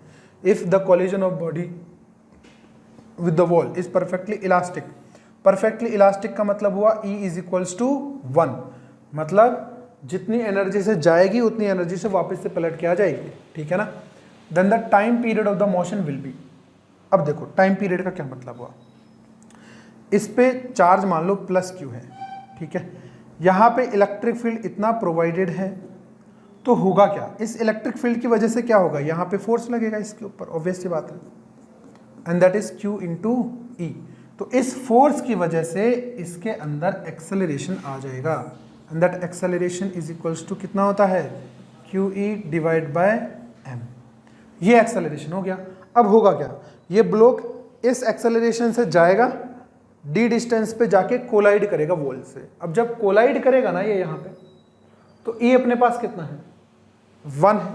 If the collision of body with the wall is perfectly elastic, perfectly elastic का मतलब हुआ E = 1, मतलब जितनी energy से जाएगी उतनी एनर्जी से वापस से पलट के आ जाएगी, ठीक है ना। Then the time period of the motion will be, अब देखो टाइम पीरियड का क्या मतलब हुआ, इस पे चार्ज मान लो +Q है, ठीक है, यहाँ पे इलेक्ट्रिक फील्ड इतना प्रोवाइडेड है, तो होगा क्या, इस इलेक्ट्रिक फील्ड की वजह से क्या होगा, यहाँ पे फोर्स लगेगा इसके ऊपर, ऑब्वियस सी बात है, and that is Q × E। तो इस फोर्स की वजह से इसके अंदर एक्सेलरेशन आ जाएगा, एंड दैट एक्सेलरेशन = कितना होता है QE/m। ये एक्सेलरेशन हो गया। अब होगा क्या, ये ब्लॉक इस एक्सेलरेशन से जाएगा d डिस्टेंस पे जाके कोलाइड करेगा वॉल से। अब जब कोलाइड करेगा ना ये यहाँ पे, तो E अपने पास कितना है 1 है।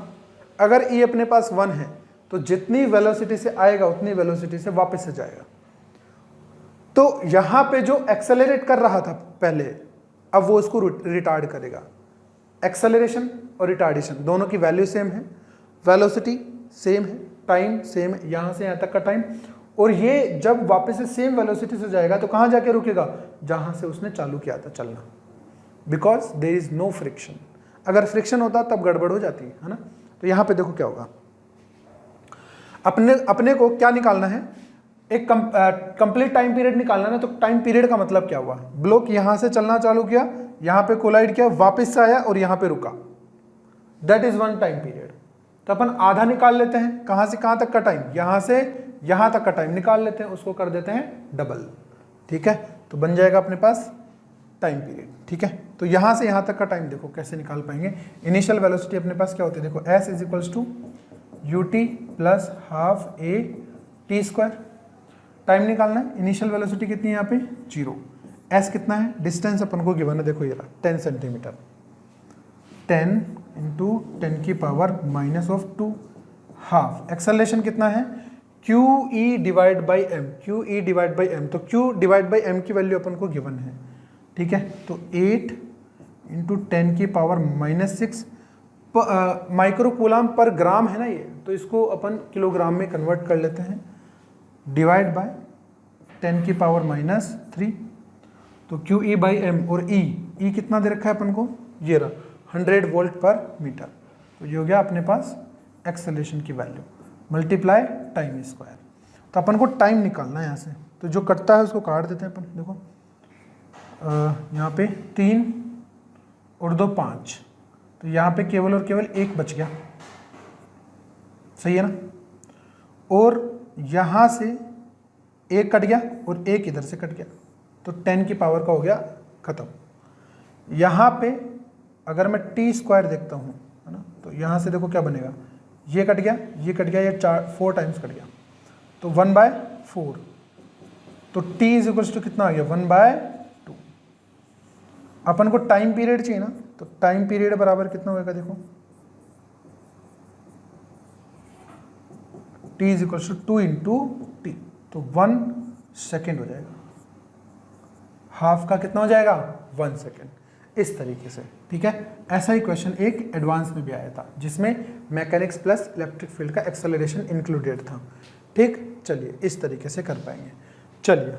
अगर E अपने पास 1 है तो जितनी वेलोसिटी से आएगा उतनी वेलोसिटी से वापस से जाएगा। तो यहाँ पे जो एक्सेलरेट कर रहा था पहले, अब वो इसको रिटार्ड करेगा। एक्सेलरेशन और रिटार्डेशन दोनों की वैल्यू सेम है, वेलोसिटी सेम है, टाइम सेम है, यहाँ से यहाँ तक का टाइम। और ये जब वापस से सेम वेलोसिटी से जाएगा तो कहाँ जाके रुकेगा, जहाँ से उसने चालू किया था चलना, because there is no friction. अगर फ्रिक्शन होता तब गड़बड़ हो जाती है ना। तो यहाँ पे देखो क्या होगा, अपने को क्या निकालना है, एक कंप्लीट टाइम पीरियड निकालना है। तो टाइम पीरियड का मतलब क्या हुआ, ब्लॉक यहां से चलना चालू किया, यहां पे कोलाइड किया, वापस से आया और यहां पे रुका, that is one time period. तो अपन आधा निकाल लेते हैं, कहां से कहां तक का टाइम, यहां से यहां तक का टाइम निकाल लेते हैं, उसको कर देते हैं डबल। ठीक है, तो बन जाएगा अपने पास टाइम पीरियड। ठीक है, तो यहां से यहां तक का टाइम देखो कैसे निकाल पाएंगे। इनिशियल वेलोसिटी अपने पास क्या होती है, देखो s is equals to ut plus half a t square. Time निकालना है, इनिशियल वेलोसिटी कितनी है यहाँ पे 0, s कितना है, डिस्टेंस अपन को गिवन है, देखो ये 10 सेंटीमीटर, 10 इंटू 10 की power minus of 2 half. Acceleration कितना है, q e divide by m, q e divide by m, तो क्यू डिवाइड बाई एम की वैल्यू अपन को गिवन है। ठीक है, तो 8 इंटू 10 की पावर माइनस 6 माइक्रो कूलाम पर ग्राम है ना ये, तो इसको अपन किलोग्राम में कन्वर्ट कर लेते हैं, डिवाइड बाय 10 की पावर माइनस 3। तो क्यू ई बाई एम और ई कितना दे रखा है अपन को, ये रहा 100 वोल्ट पर मीटर। तो ये हो गया अपने पास एक्सेलरेशन की वैल्यू, मल्टीप्लाई टाइम स्क्वायर। तो अपन को टाइम निकालना है यहाँ से, तो जो कटता है उसको काट देते हैं अपन। देखो यहाँ पे 3 और 2 5, तो यहाँ पे केवल और केवल 1 बच गया, सही है ना। और यहाँ से 1 कट गया और 1 इधर से कट गया, तो 10 की पावर का हो गया खत्म। यहाँ पे अगर मैं टी स्क्वायर देखता हूँ, है ना, तो यहाँ से देखो क्या बनेगा, ये कट गया, ये कट गया, ये 4 टाइम्स कट गया, तो 1/4। तो टी इज इक्वल्स टू कितना आ गया, 1/2। अपन को टाइम पीरियड चाहिए ना, तो टाइम पीरियड बराबर कितना होगा, देखो t is equals to 2 into T, तो 1 सेकेंड हो जाएगा, हाफ का कितना हो जाएगा 1 सेकेंड, इस तरीके से। ठीक है, ऐसा ही क्वेश्चन एक एडवांस में भी आया था जिसमें मैकेनिक्स प्लस इलेक्ट्रिक फील्ड का एक्सेलरेशन इंक्लूडेड था। ठीक, चलिए इस तरीके से कर पाएंगे। चलिए